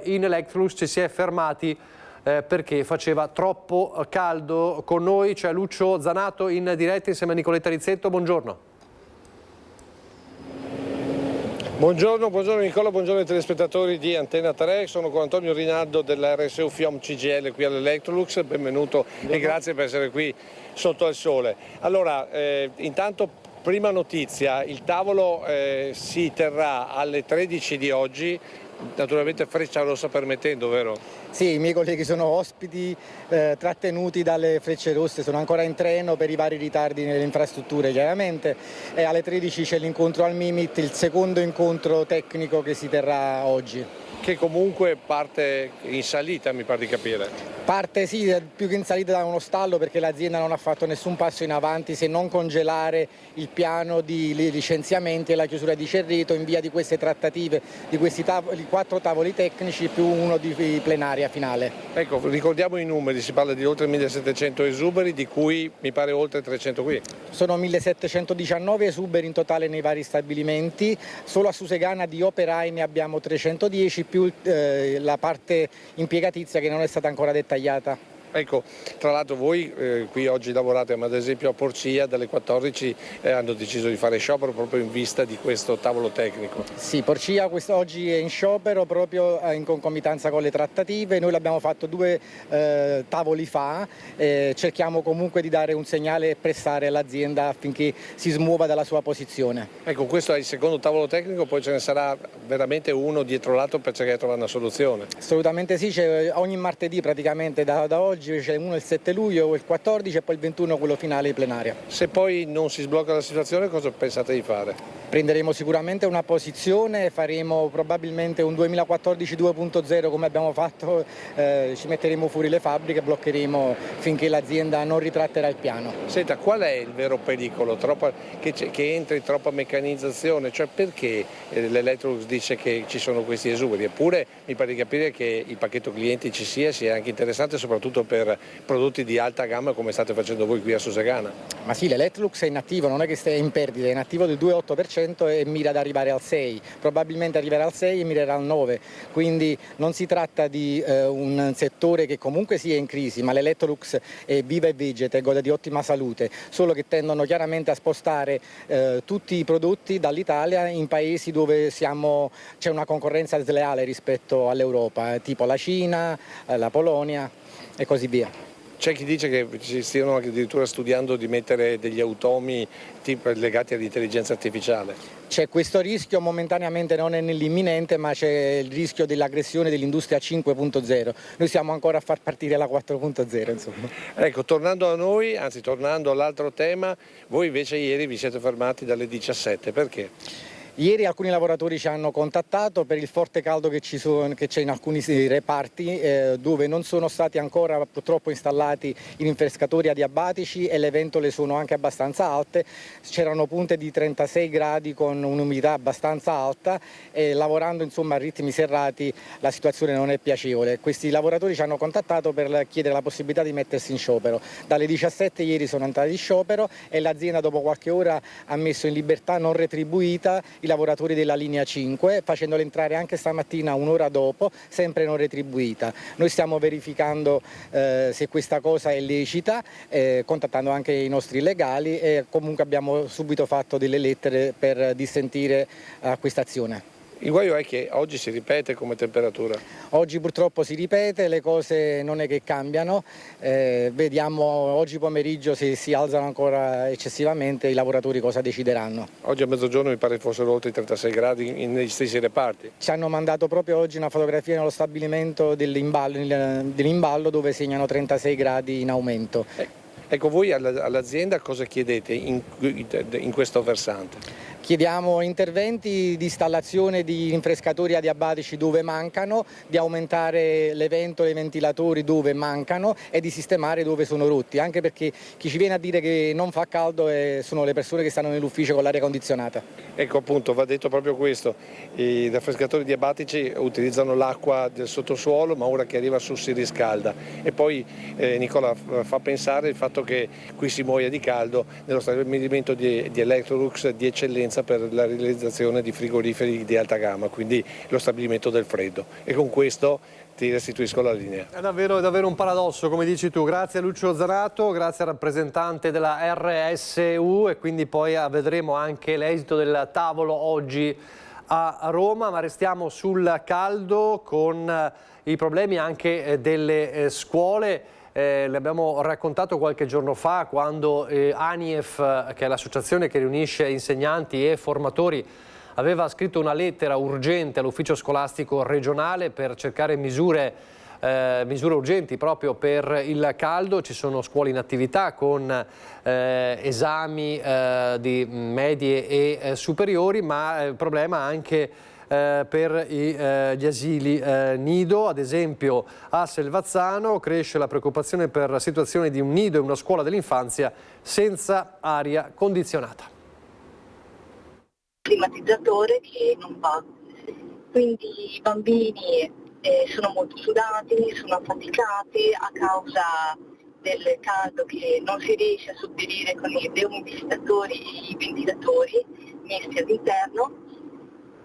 in Electrolux ci si è fermati perché faceva troppo caldo. Con noi c'è Lucio Zanato in diretta insieme a Nicoletta Rizzetto. Buongiorno. Buongiorno Nicola, buongiorno ai telespettatori di Antenna 3, sono con Antonio Rinaldo dell'RSU FIOM CGL qui all'Electrolux, benvenuto e grazie per essere qui sotto al sole. Allora, intanto prima notizia, il tavolo si terrà alle 13 di oggi, naturalmente Frecciarossa permettendo, vero? Sì, i miei colleghi sono ospiti trattenuti dalle Frecce Rosse, sono ancora in treno per i vari ritardi nelle infrastrutture chiaramente, e alle 13 c'è l'incontro al Mimit, il secondo incontro tecnico che si terrà oggi. Che comunque parte in salita, mi pare di capire. Parte sì, più che in salita da uno stallo, perché l'azienda non ha fatto nessun passo in avanti se non congelare il piano di licenziamenti e la chiusura di Cerreto in via di queste trattative, di questi 4 tavoli tecnici più uno di plenaria finale. Ecco, ricordiamo i numeri, si parla di oltre 1700 esuberi, di cui mi pare oltre 300 qui. Sono 1719 esuberi in totale nei vari stabilimenti, solo a Susegana di operai ne abbiamo 310 più la parte impiegatizia che non è stata ancora dettagliata. Ecco, tra l'altro voi qui oggi lavorate, ma ad esempio a Porcia dalle 14 hanno deciso di fare sciopero proprio in vista di questo tavolo tecnico. Sì, Porcia oggi è in sciopero proprio in concomitanza con le trattative, noi l'abbiamo fatto 2 tavoli fa, cerchiamo comunque di dare un segnale e pressare all'azienda affinché si smuova dalla sua posizione. Ecco, questo è il secondo tavolo tecnico, poi ce ne sarà veramente uno dietro l'altro per cercare di trovare una soluzione. Assolutamente sì, c'è ogni martedì praticamente da oggi. C'è uno il 7 luglio, il 14 e poi il 21 quello finale di plenaria. Se poi non si sblocca la situazione, cosa pensate di fare? Prenderemo sicuramente una posizione, faremo probabilmente un 2014 2.0 come abbiamo fatto, ci metteremo fuori le fabbriche e bloccheremo finché l'azienda non ritratterà il piano. Senta, qual è il vero pericolo? Che entri troppa meccanizzazione? Cioè perché l'Electrolux dice che ci sono questi esuberi? Eppure mi pare di capire che il pacchetto clienti ci sia anche interessante, soprattutto per prodotti di alta gamma come state facendo voi qui a Susegana. Ma sì, l'Electrolux è in attivo, non è che stia in perdita, è in attivo del 2,8% e mira ad arrivare al 6%, probabilmente arriverà al 6% e mirerà al 9%, quindi non si tratta di un settore che comunque sia in crisi, ma l'Electrolux è viva e vegeta e gode di ottima salute, solo che tendono chiaramente a spostare tutti i prodotti dall'Italia in paesi dove c'è una concorrenza sleale rispetto all'Europa, tipo la Cina, la Polonia e così via. C'è chi dice che ci stiano addirittura studiando di mettere degli automi legati all'intelligenza artificiale. C'è questo rischio, momentaneamente non è nell'imminente, ma c'è il rischio dell'aggressione dell'industria 5.0. Noi siamo ancora a far partire la 4.0, insomma. Ecco, tornando a noi, anzi tornando all'altro tema, voi invece ieri vi siete fermati dalle 17, perché? Ieri alcuni lavoratori ci hanno contattato per il forte caldo che c'è in alcuni reparti dove non sono stati ancora purtroppo installati i rinfrescatori adiabatici e le ventole sono anche abbastanza alte, c'erano punte di 36 gradi con un'umidità abbastanza alta e lavorando insomma a ritmi serrati la situazione non è piacevole. Questi lavoratori ci hanno contattato per chiedere la possibilità di mettersi in sciopero. Dalle 17 ieri sono andati in sciopero e l'azienda dopo qualche ora ha messo in libertà non retribuita i lavoratori della linea 5, facendoli entrare anche stamattina un'ora dopo, sempre non retribuita. Noi stiamo verificando se questa cosa è lecita, contattando anche i nostri legali e comunque abbiamo subito fatto delle lettere per dissentire a questa azione. Il guaio è che oggi si ripete come temperatura. Oggi purtroppo si ripete, le cose non è che cambiano, vediamo oggi pomeriggio se si alzano ancora eccessivamente i lavoratori cosa decideranno. Oggi a mezzogiorno mi pare fossero oltre i 36 gradi negli stessi reparti. Ci hanno mandato proprio oggi una fotografia nello stabilimento dell'imballo dove segnano 36 gradi in aumento. Ecco, voi all'azienda cosa chiedete in questo versante? Chiediamo interventi di installazione di rinfrescatori adiabatici dove mancano, di aumentare le ventole e i ventilatori dove mancano e di sistemare dove sono rotti, anche perché chi ci viene a dire che non fa caldo sono le persone che stanno nell'ufficio con l'aria condizionata. Ecco, appunto, va detto proprio questo, i rinfrescatori adiabatici utilizzano l'acqua del sottosuolo, ma ora che arriva su si riscalda. E poi Nicola fa pensare il fatto che qui si muoia di caldo nello stabilimento di Electrolux di eccellenza per la realizzazione di frigoriferi di alta gamma, quindi lo stabilimento del freddo. E con questo ti restituisco la linea. È davvero un paradosso, come dici tu. Grazie a Lucio Zanato, grazie al rappresentante della RSU, e quindi poi vedremo anche l'esito del tavolo oggi a Roma, ma restiamo sul caldo con i problemi anche delle scuole. Le abbiamo raccontato qualche giorno fa quando ANIEF, che è l'associazione che riunisce insegnanti e formatori, aveva scritto una lettera urgente all'ufficio scolastico regionale per cercare misure urgenti proprio per il caldo. Ci sono scuole in attività con esami di medie e superiori, ma il problema anche per gli asili nido. Ad esempio a Selvazzano cresce la preoccupazione per la situazione di un nido e una scuola dell'infanzia senza aria condizionata. Climatizzatore che non va, quindi i bambini sono molto sudati, sono affaticati a causa del caldo che non si riesce a sopperire con i deumidificatori e i ventilatori messi all'interno.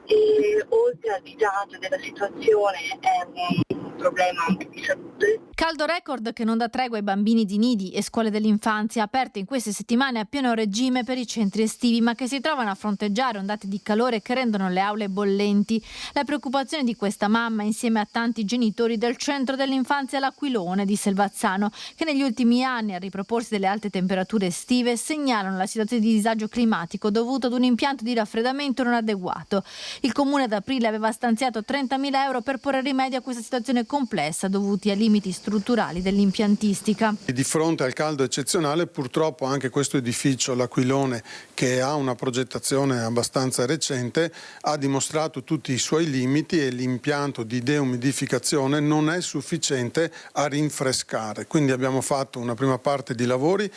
E oltre al disagio della situazione è un problema anche di salute. Caldo record che non dà tregua ai bambini di nidi e scuole dell'infanzia aperte in queste settimane a pieno regime per i centri estivi, ma che si trovano a fronteggiare ondate di calore che rendono le aule bollenti. La preoccupazione di questa mamma insieme a tanti genitori del centro dell'infanzia L'Aquilone di Selvazzano, che negli ultimi anni, a riproporsi delle alte temperature estive, segnalano la situazione di disagio climatico dovuto ad un impianto di raffreddamento non adeguato. Il comune ad aprile aveva stanziato 30.000 euro per porre rimedio a questa situazione complessa dovuti a limiti strutturali dell'impiantistica. Di fronte al caldo eccezionale, purtroppo anche questo edificio, L'Aquilone, che ha una progettazione abbastanza recente, ha dimostrato tutti i suoi limiti e l'impianto di deumidificazione non è sufficiente a rinfrescare. Quindi abbiamo fatto una prima parte di lavori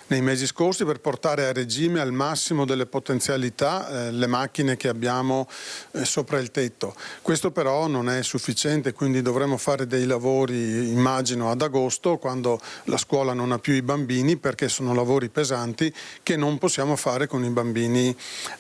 nei mesi scorsi per portare a regime al massimo delle potenzialità le macchine che abbiamo sopra il tetto. Questo però non è sufficiente, quindi dovremo fare dei lavori, immagino, ad agosto, quando la scuola non ha più i bambini, perché sono lavori pesanti che non possiamo fare con i bambini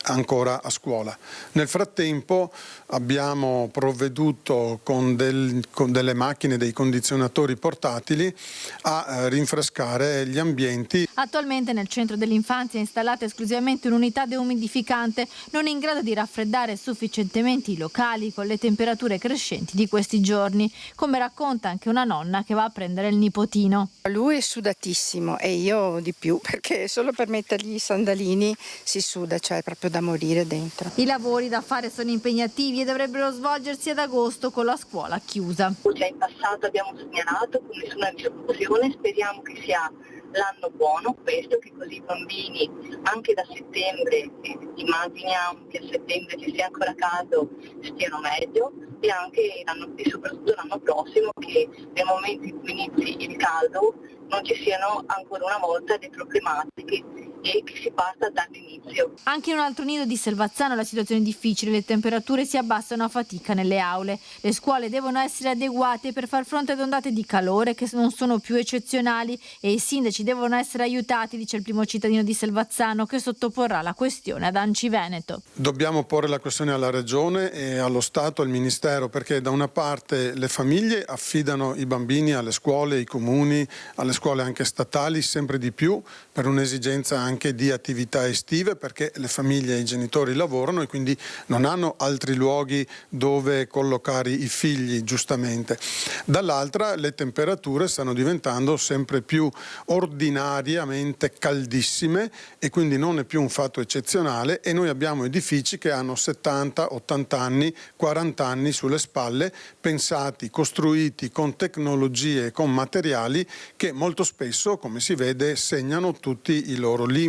ancora a scuola. Nel frattempo abbiamo provveduto con delle macchine, dei condizionatori portatili, a rinfrescare gli ambienti. Attualmente nel centro dell'infanzia è installata esclusivamente un'unità deumidificante non in grado di raffreddare sufficientemente i locali con le temperature crescenti di questi giorni, come racconta anche una nonna che va a prendere il nipotino. Lui è sudatissimo e io di più, perché solo per mettergli i sandalini si suda, cioè proprio da morire dentro. I lavori da fare sono impegnativi e dovrebbero svolgersi ad agosto con la scuola chiusa. Già in passato abbiamo segnalato con nessuna risoluzione, speriamo che sia l'anno buono questo, che così i bambini anche da settembre, immaginiamo che a settembre ci sia ancora caldo, stiano meglio, e anche soprattutto l'anno prossimo, che nel momento in cui inizi il caldo non ci siano ancora una volta le problematiche e che si parta dall'inizio. Anche in un altro nido di Selvazzano la situazione è difficile, le temperature si abbassano a fatica nelle aule. Le scuole devono essere adeguate per far fronte ad ondate di calore che non sono più eccezionali e i sindaci devono essere aiutati, dice il primo cittadino di Selvazzano, che sottoporrà la questione ad ANCI Veneto. Dobbiamo porre la questione alla Regione e allo Stato, al Ministero, perché da una parte le famiglie affidano i bambini alle scuole, ai comuni, alle scuole anche statali, sempre di più per un'esigenza anche anche di attività estive, perché le famiglie e i genitori lavorano e quindi non hanno altri luoghi dove collocare i figli, giustamente. Dall'altra le temperature stanno diventando sempre più ordinariamente caldissime e quindi non è più un fatto eccezionale, e noi abbiamo edifici che hanno 70, 80 anni, 40 anni sulle spalle, pensati, costruiti con tecnologie e con materiali che molto spesso, come si vede, segnano tutti i loro limiti.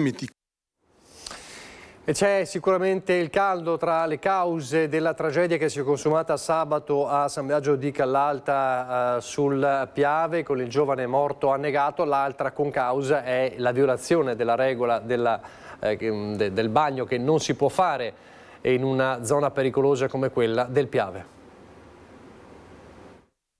E c'è sicuramente il caldo tra le cause della tragedia che si è consumata sabato a San Biagio di Callalta sul Piave, con il giovane morto annegato. L'altra concausa è la violazione della regola del bagno che non si può fare in una zona pericolosa come quella del Piave.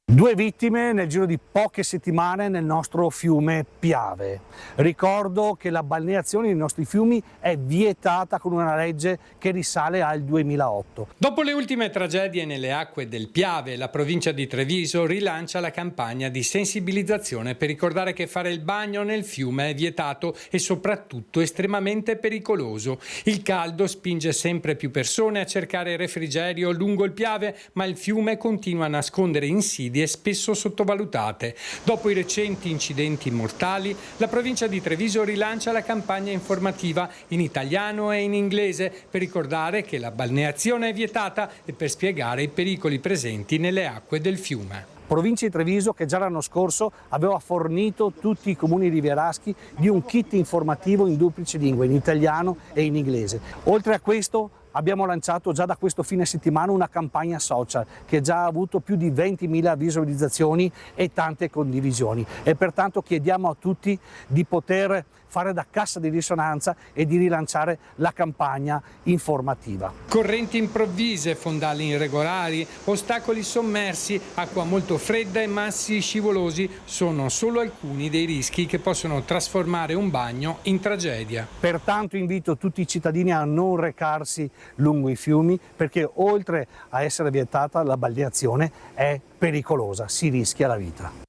2 vittime nel giro di poche settimane nel nostro fiume Piave. Ricordo che la balneazione nei nostri fiumi è vietata con una legge che risale al 2008. Dopo le ultime tragedie nelle acque del Piave, la provincia di Treviso rilancia la campagna di sensibilizzazione per ricordare che fare il bagno nel fiume è vietato e soprattutto estremamente pericoloso. Il caldo spinge sempre più persone a cercare refrigerio lungo il Piave, ma il fiume continua a nascondere insidie spesso sottovalutate. Dopo i recenti incidenti mortali, la provincia di Treviso rilancia la campagna informativa in italiano e in inglese per ricordare che la balneazione è vietata e per spiegare i pericoli presenti nelle acque del fiume. Provincia di Treviso che già l'anno scorso aveva fornito tutti i comuni rivieraschi di un kit informativo in duplice lingue, in italiano e in inglese. Oltre a questo abbiamo lanciato già da questo fine settimana una campagna social che già ha avuto più di 20.000 visualizzazioni e tante condivisioni, e pertanto chiediamo a tutti di poter fare da cassa di risonanza e di rilanciare la campagna informativa. Correnti improvvise, fondali irregolari, ostacoli sommersi, acqua molto fredda e massi scivolosi sono solo alcuni dei rischi che possono trasformare un bagno in tragedia. Pertanto invito tutti i cittadini a non recarsi lungo i fiumi, perché oltre a essere vietata la balneazione è pericolosa, si rischia la vita.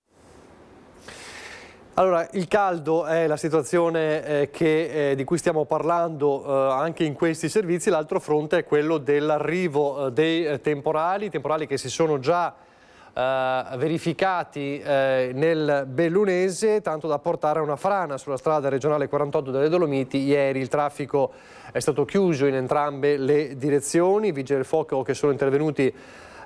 Allora, il caldo è la situazione di cui stiamo parlando anche in questi servizi. L'altro fronte è quello dell'arrivo dei temporali che si sono già verificati nel Bellunese, tanto da portare a una frana sulla strada regionale 48 delle Dolomiti. Ieri il traffico è stato chiuso in entrambe le direzioni. Vigili del fuoco che sono intervenuti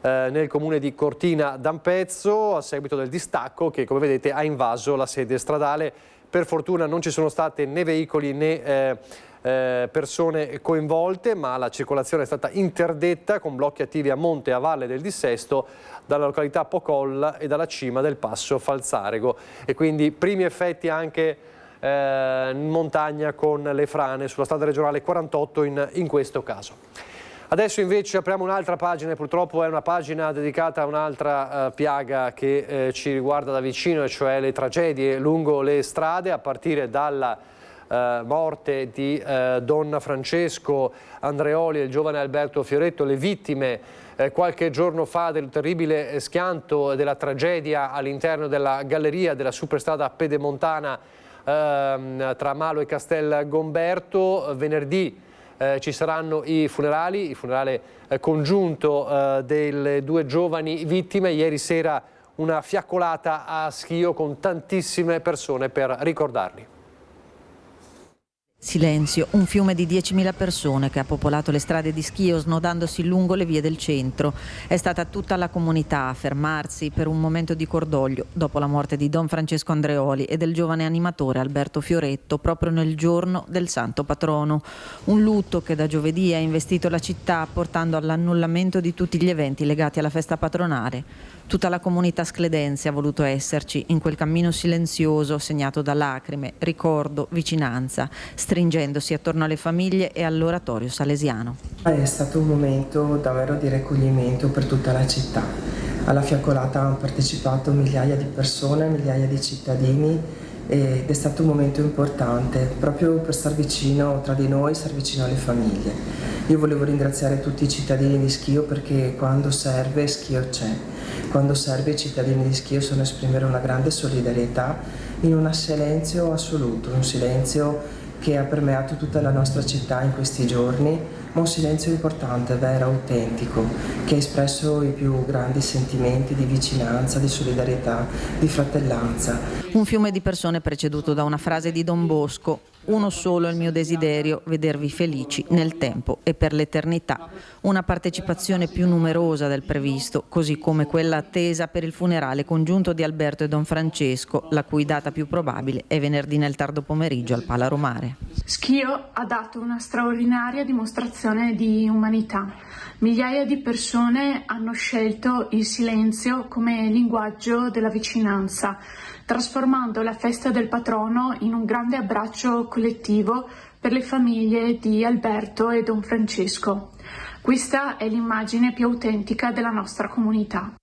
nel comune di Cortina d'Ampezzo a seguito del distacco che, come vedete, ha invaso la sede stradale. Per fortuna non ci sono state né veicoli né persone coinvolte, ma la circolazione è stata interdetta con blocchi attivi a monte e a valle del dissesto, dalla località Pocolla e dalla cima del passo Falzarego, e quindi primi effetti anche in montagna con le frane sulla strada regionale 48 in questo caso. Adesso invece apriamo un'altra pagina, e purtroppo è una pagina dedicata a un'altra piaga che ci riguarda da vicino, e cioè le tragedie lungo le strade, a partire dalla morte di Don Francesco Andreoli e il giovane Alberto Fioretto, le vittime qualche giorno fa del terribile schianto della tragedia all'interno della galleria della superstrada pedemontana tra Malo e Castel Gomberto. Venerdì ci saranno i funerale congiunto delle 2 giovani vittime. Ieri sera una fiaccolata a Schio con tantissime persone per ricordarli. Silenzio, un fiume di 10.000 persone che ha popolato le strade di Schio snodandosi lungo le vie del centro. È stata tutta la comunità a fermarsi per un momento di cordoglio dopo la morte di Don Francesco Andreoli e del giovane animatore Alberto Fioretto proprio nel giorno del santo patrono. Un lutto che da giovedì ha investito la città portando all'annullamento di tutti gli eventi legati alla festa patronale. Tutta la comunità scledense ha voluto esserci in quel cammino silenzioso segnato da lacrime, ricordo, vicinanza, stringendosi attorno alle famiglie e all'oratorio salesiano. È stato un momento davvero di raccoglimento per tutta la città. Alla fiaccolata hanno partecipato migliaia di persone, migliaia di cittadini, ed è stato un momento importante proprio per star vicino tra di noi, star vicino alle famiglie. Io volevo ringraziare tutti i cittadini di Schio, perché quando serve Schio c'è. Quando serve i cittadini di Schio sono a esprimere una grande solidarietà in un silenzio assoluto, un silenzio che ha permeato tutta la nostra città in questi giorni, ma un silenzio importante, vero, autentico, che ha espresso i più grandi sentimenti di vicinanza, di solidarietà, di fratellanza. Un fiume di persone preceduto da una frase di Don Bosco: uno solo è il mio desiderio, vedervi felici nel tempo e per l'eternità. Una partecipazione più numerosa del previsto, così come quella attesa per il funerale congiunto di Alberto e Don Francesco, la cui data più probabile è venerdì nel tardo pomeriggio al Pala Romare. Schio ha dato una straordinaria dimostrazione di umanità. Migliaia di persone hanno scelto il silenzio come linguaggio della vicinanza, trasformando la festa del patrono in un grande abbraccio collettivo per le famiglie di Alberto e Don Francesco. Questa è l'immagine più autentica della nostra comunità.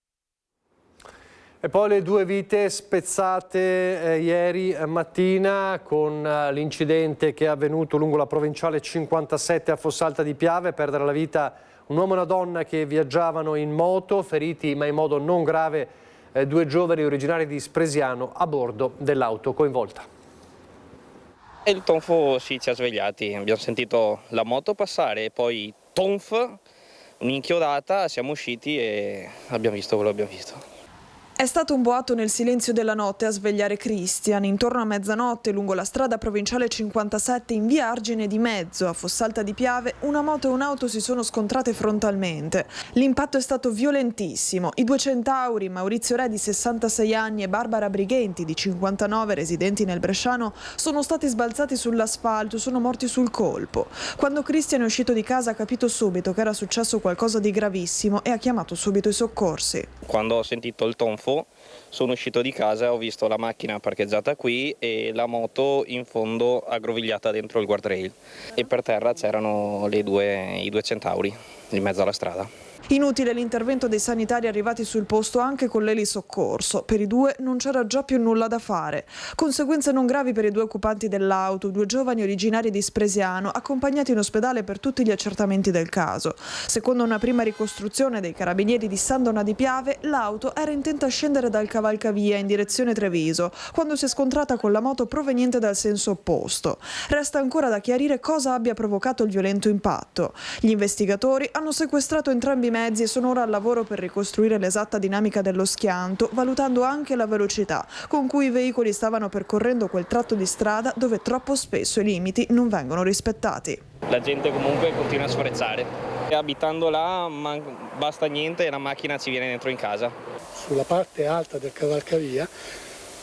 E poi le 2 vite spezzate ieri mattina con l'incidente che è avvenuto lungo la provinciale 57 a Fossalta di Piave. Perdere la vita un uomo e una donna che viaggiavano in moto, feriti ma in modo non grave 2 giovani originari di Spresiano a bordo dell'auto coinvolta. E il tonfo ci ha svegliati, abbiamo sentito la moto passare e poi tonf, un'inchiodata, siamo usciti e abbiamo visto quello che abbiamo visto. È stato un boato nel silenzio della notte a svegliare Christian. Intorno a mezzanotte, lungo la strada provinciale 57 in via Argine di Mezzo, a Fossalta di Piave, una moto e un'auto si sono scontrate frontalmente. L'impatto è stato violentissimo. I 2 centauri, Maurizio Re di 66 anni e Barbara Brighenti di 59, residenti nel Bresciano, sono stati sbalzati sull'asfalto, sono morti sul colpo. Quando Christian è uscito di casa ha capito subito che era successo qualcosa di gravissimo e ha chiamato subito i soccorsi. Quando ho sentito il tonfo sono uscito di casa e ho visto la macchina parcheggiata qui e la moto in fondo aggrovigliata dentro il guardrail e per terra c'erano i due centauri in mezzo alla strada. Inutile l'intervento dei sanitari arrivati sul posto anche con l'elisoccorso. Per i 2 non c'era già più nulla da fare. Conseguenze non gravi per i 2 occupanti dell'auto, 2 giovani originari di Spresiano, accompagnati in ospedale per tutti gli accertamenti del caso. Secondo una prima ricostruzione dei carabinieri di San Donà di Piave, l'auto era intenta a scendere dal cavalcavia in direzione Treviso, quando si è scontrata con la moto proveniente dal senso opposto. Resta ancora da chiarire cosa abbia provocato il violento impatto. Gli investigatori hanno sequestrato entrambi i mezzi e sono ora al lavoro per ricostruire l'esatta dinamica dello schianto, valutando anche la velocità con cui i veicoli stavano percorrendo quel tratto di strada dove troppo spesso i limiti non vengono rispettati. La gente comunque continua a sfrecciare. Abitando là basta niente e la macchina ci viene dentro in casa. Sulla parte alta del cavalcavia,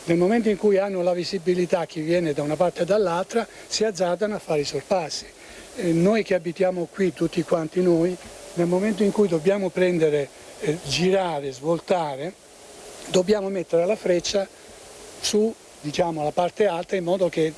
nel momento in cui hanno la visibilità chi viene da una parte e dall'altra, si azzardano a fare i sorpassi. Noi che abitiamo qui, tutti quanti noi, nel momento in cui dobbiamo prendere, girare, svoltare, dobbiamo mettere la freccia su, diciamo, la parte alta in modo che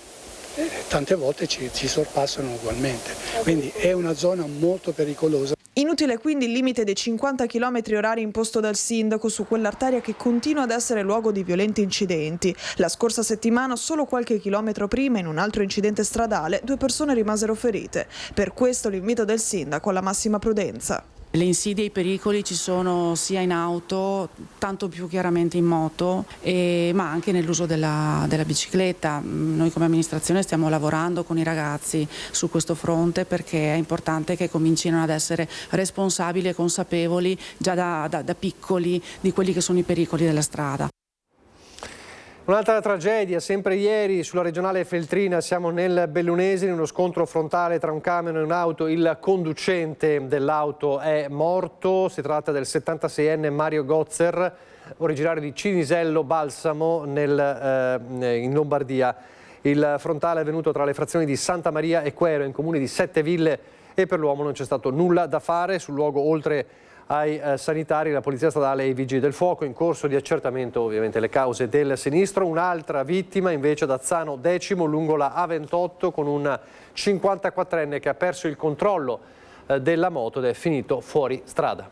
tante volte ci sorpassano ugualmente. Quindi è una zona molto pericolosa. Inutile quindi il limite dei 50 km/h imposto dal sindaco su quell'arteria che continua ad essere luogo di violenti incidenti. La scorsa settimana, solo qualche chilometro prima, in un altro incidente stradale, 2 persone rimasero ferite. Per questo l'invito del sindaco alla massima prudenza. Le insidie e i pericoli ci sono sia in auto, tanto più chiaramente in moto, ma anche nell'uso della bicicletta. Noi come amministrazione stiamo lavorando con i ragazzi su questo fronte perché è importante che comincino ad essere responsabili e consapevoli già da piccoli di quelli che sono i pericoli della strada. Un'altra tragedia, sempre ieri sulla regionale Feltrina, siamo nel Bellunese, in uno scontro frontale tra un camion e un'auto. Il conducente dell'auto è morto, si tratta del 76enne Mario Gozzer, originario di Cinisello Balsamo in Lombardia. Il frontale è avvenuto tra le frazioni di Santa Maria e Quero, in comuni di Sette Ville, e per l'uomo non c'è stato nulla da fare. Sul luogo, oltre ai sanitari, la polizia stradale e i vigili del fuoco, in corso di accertamento ovviamente le cause del sinistro. Un'altra vittima invece ad Azzano Decimo, lungo la A28, con un 54enne che ha perso il controllo della moto ed è finito fuori strada.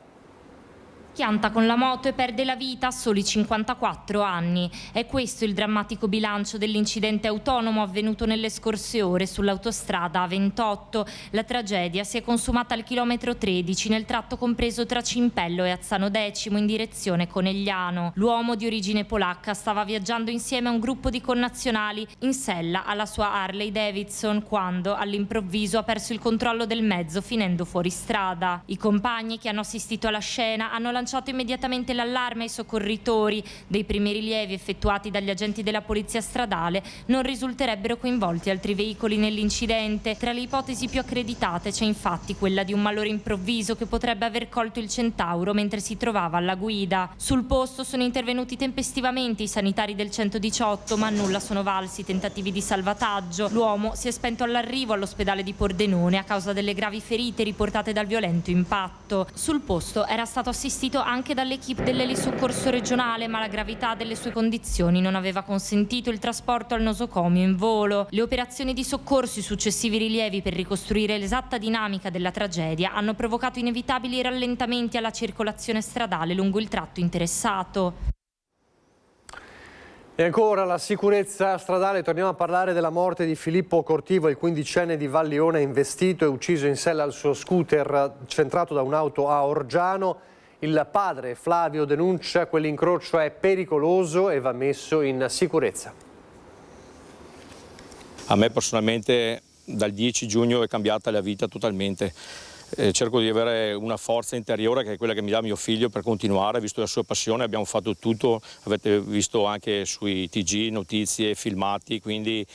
Pianta con la moto e perde la vita a soli 54 anni. È questo il drammatico bilancio dell'incidente autonomo avvenuto nelle scorse ore sull'autostrada A28. La tragedia si è consumata al chilometro 13 nel tratto compreso tra Cimpello e Azzano Decimo in direzione Conegliano. L'uomo di origine polacca stava viaggiando insieme a un gruppo di connazionali in sella alla sua Harley Davidson quando all'improvviso ha perso il controllo del mezzo finendo fuori strada. I compagni che hanno assistito alla scena hanno lanciato immediatamente l'allarme ai soccorritori. Dei primi rilievi effettuati dagli agenti della polizia stradale non risulterebbero coinvolti altri veicoli nell'incidente. Tra le ipotesi più accreditate c'è infatti quella di un malore improvviso che potrebbe aver colto il Centauro mentre si trovava alla guida. Sul posto sono intervenuti tempestivamente i sanitari del 118, ma a nulla sono valsi i tentativi di salvataggio. L'uomo si è spento all'arrivo all'ospedale di Pordenone a causa delle gravi ferite riportate dal violento impatto. Sul posto era stato assistito anche dall'equipe dell'elisoccorso regionale, ma la gravità delle sue condizioni non aveva consentito il trasporto al nosocomio in volo. Le operazioni di soccorso e i successivi rilievi per ricostruire l'esatta dinamica della tragedia hanno provocato inevitabili rallentamenti alla circolazione stradale lungo il tratto interessato. E ancora la sicurezza stradale, torniamo a parlare della morte di Filippo Cortivo, il 15enne di Valliona, investito e ucciso in sella al suo scooter centrato da un'auto a Orgiano. Il padre Flavio denuncia quell'incrocio è pericoloso e va messo in sicurezza. A me personalmente dal 10 giugno è cambiata la vita totalmente. Cerco di avere una forza interiore che è quella che mi dà mio figlio per continuare, visto la sua passione. Abbiamo fatto tutto, avete visto anche sui TG, notizie, filmati, quindi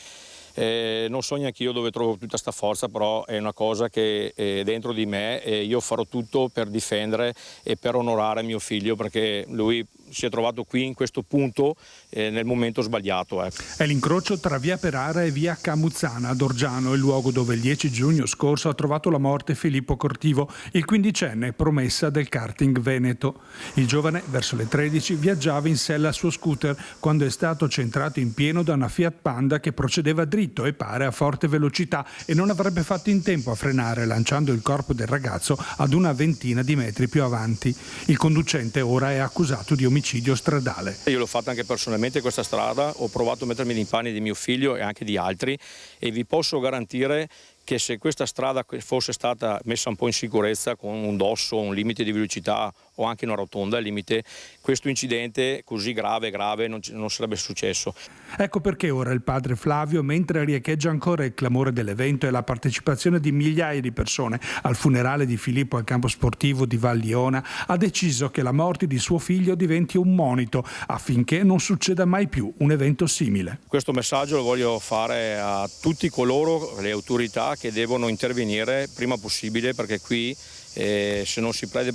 non so neanche io dove trovo tutta questa forza, però è una cosa che è dentro di me e io farò tutto per difendere e per onorare mio figlio, perché lui si è trovato qui in questo punto nel momento sbagliato. È l'incrocio tra via Perara e via Camuzzana ad Orgiano, il luogo dove il 10 giugno scorso ha trovato la morte Filippo Cortivo, il 15enne promessa del karting veneto. Il giovane verso le 13 viaggiava in sella al suo scooter quando è stato centrato in pieno da una Fiat Panda che procedeva dritto e pare a forte velocità e non avrebbe fatto in tempo a frenare, lanciando il corpo del ragazzo ad una ventina di metri più avanti. Il conducente ora è accusato di omicidio stradale. Io l'ho fatta anche personalmente questa strada, ho provato a mettermi nei panni di mio figlio e anche di altri e vi posso garantire che se questa strada fosse stata messa un po' in sicurezza con un dosso, un limite di velocità o anche una rotonda al limite, questo incidente così grave non sarebbe successo. Ecco perché ora il padre Flavio, mentre riecheggia ancora il clamore dell'evento e la partecipazione di migliaia di persone al funerale di Filippo al campo sportivo di Valliona, ha deciso che la morte di suo figlio diventi un monito affinché non succeda mai più un evento simile. Questo messaggio lo voglio fare a tutti coloro, le autorità che devono intervenire prima possibile, perché qui se non si prende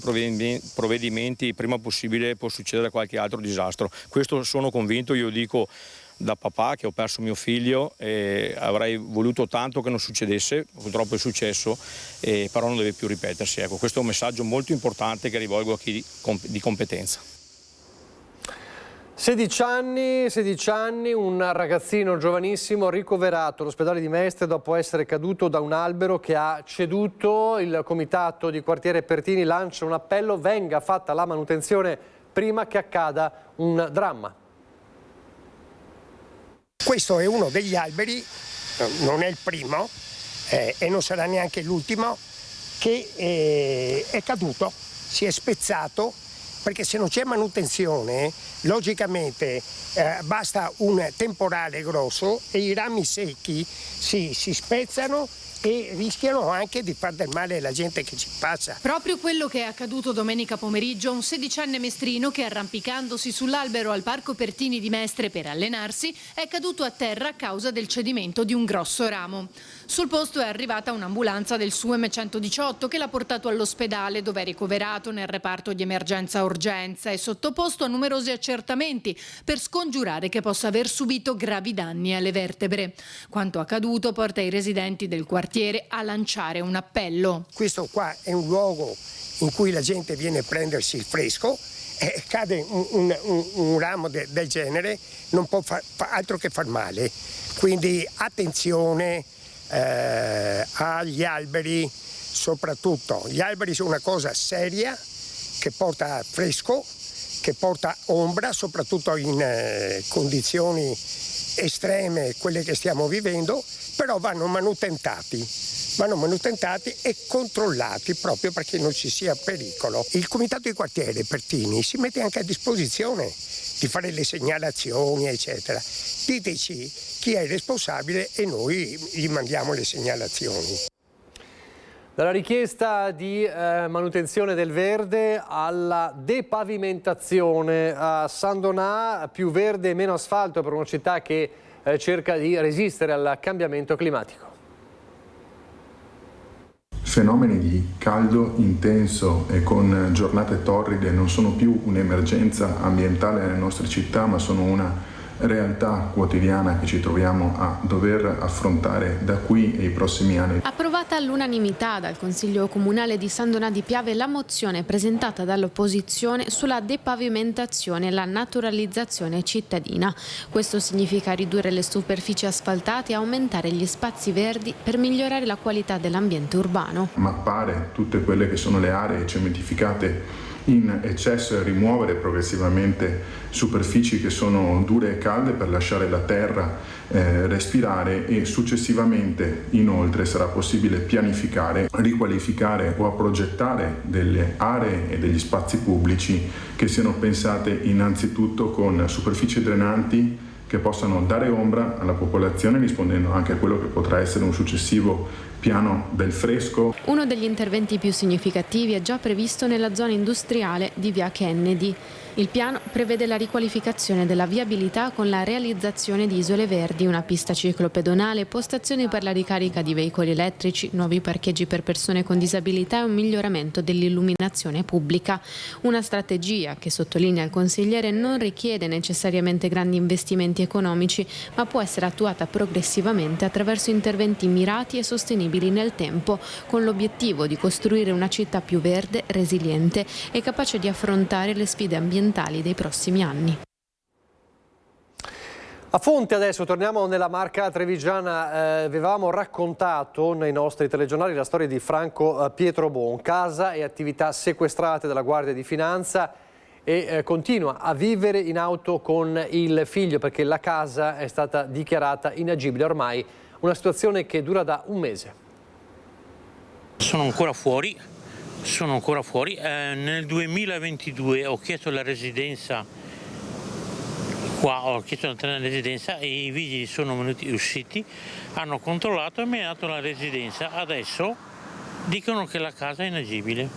provvedimenti prima possibile può succedere qualche altro disastro. Questo sono convinto, io dico da papà che ho perso mio figlio e avrei voluto tanto che non succedesse, purtroppo è successo, però non deve più ripetersi. Ecco, questo è un messaggio molto importante che rivolgo a chi di competenza. 16 anni, un ragazzino giovanissimo ricoverato all'ospedale di Mestre dopo essere caduto da un albero che ha ceduto. Il comitato di quartiere Pertini lancia un appello: venga fatta la manutenzione prima che accada un dramma. Questo è uno degli alberi, non è il primo e non sarà neanche l'ultimo, che è caduto, si è spezzato. Perché se non c'è manutenzione, logicamente basta un temporale grosso e i rami secchi si spezzano e rischiano anche di far del male alla gente che ci passa. Proprio quello che è accaduto domenica pomeriggio a un 16enne mestrino che, arrampicandosi sull'albero al Parco Pertini di Mestre per allenarsi, è caduto a terra a causa del cedimento di un grosso ramo. Sul posto è arrivata un'ambulanza del SUEM 118 che l'ha portato all'ospedale, dove è ricoverato nel reparto di emergenza-urgenza e sottoposto a numerosi accertamenti per scongiurare che possa aver subito gravi danni alle vertebre. Quanto accaduto porta i residenti del quartiere a lanciare un appello. Questo qua è un luogo in cui la gente viene a prendersi il fresco, cade un ramo del genere, non può far altro che far male. Quindi attenzione agli alberi, soprattutto. Gli alberi sono una cosa seria che porta fresco, che porta ombra, soprattutto in condizioni estreme, quelle che stiamo vivendo, però vanno manutentati e controllati proprio perché non ci sia pericolo. Il comitato di quartiere Pertini si mette anche a disposizione di fare le segnalazioni, eccetera. Diteci chi è il responsabile e noi gli mandiamo le segnalazioni. Dalla richiesta di manutenzione del verde alla depavimentazione a San Donà, più verde e meno asfalto per una città che cerca di resistere al cambiamento climatico. Fenomeni di caldo intenso e con giornate torride non sono più un'emergenza ambientale nelle nostre città, ma sono una realtà quotidiana che ci troviamo a dover affrontare da qui ai prossimi anni. Approvata all'unanimità dal Consiglio Comunale di San Donà di Piave la mozione presentata dall'opposizione sulla depavimentazione e la naturalizzazione cittadina. Questo significa ridurre le superfici asfaltate e aumentare gli spazi verdi per migliorare la qualità dell'ambiente urbano. Mappare tutte quelle che sono le aree cementificate in eccesso e rimuovere progressivamente superfici che sono dure e calde per lasciare la terra respirare, e successivamente inoltre sarà possibile pianificare, riqualificare o progettare delle aree e degli spazi pubblici che siano pensate innanzitutto con superfici drenanti che possano dare ombra alla popolazione, rispondendo anche a quello che potrà essere un successivo piano del fresco. Uno degli interventi più significativi è già previsto nella zona industriale di via Kennedy. Il piano prevede la riqualificazione della viabilità con la realizzazione di isole verdi, una pista ciclopedonale, postazioni per la ricarica di veicoli elettrici, nuovi parcheggi per persone con disabilità e un miglioramento dell'illuminazione pubblica. Una strategia che, sottolinea il consigliere, non richiede necessariamente grandi investimenti economici, ma può essere attuata progressivamente attraverso interventi mirati e sostenibili nel tempo, con l'obiettivo di costruire una città più verde, resiliente e capace di affrontare le sfide ambientali dei prossimi anni. A Fonte adesso, torniamo nella Marca trevigiana. Avevamo raccontato nei nostri telegiornali la storia di Franco Pietrobon, casa e attività sequestrate dalla Guardia di Finanza, e continua a vivere in auto con il figlio perché la casa è stata dichiarata inagibile. Ormai una situazione che dura da un mese. Sono ancora fuori. Nel 2022 ho chiesto la residenza qua, ho chiesto una residenza e i vigili sono usciti, hanno controllato e mi hanno dato la residenza. Adesso dicono che la casa è inagibile.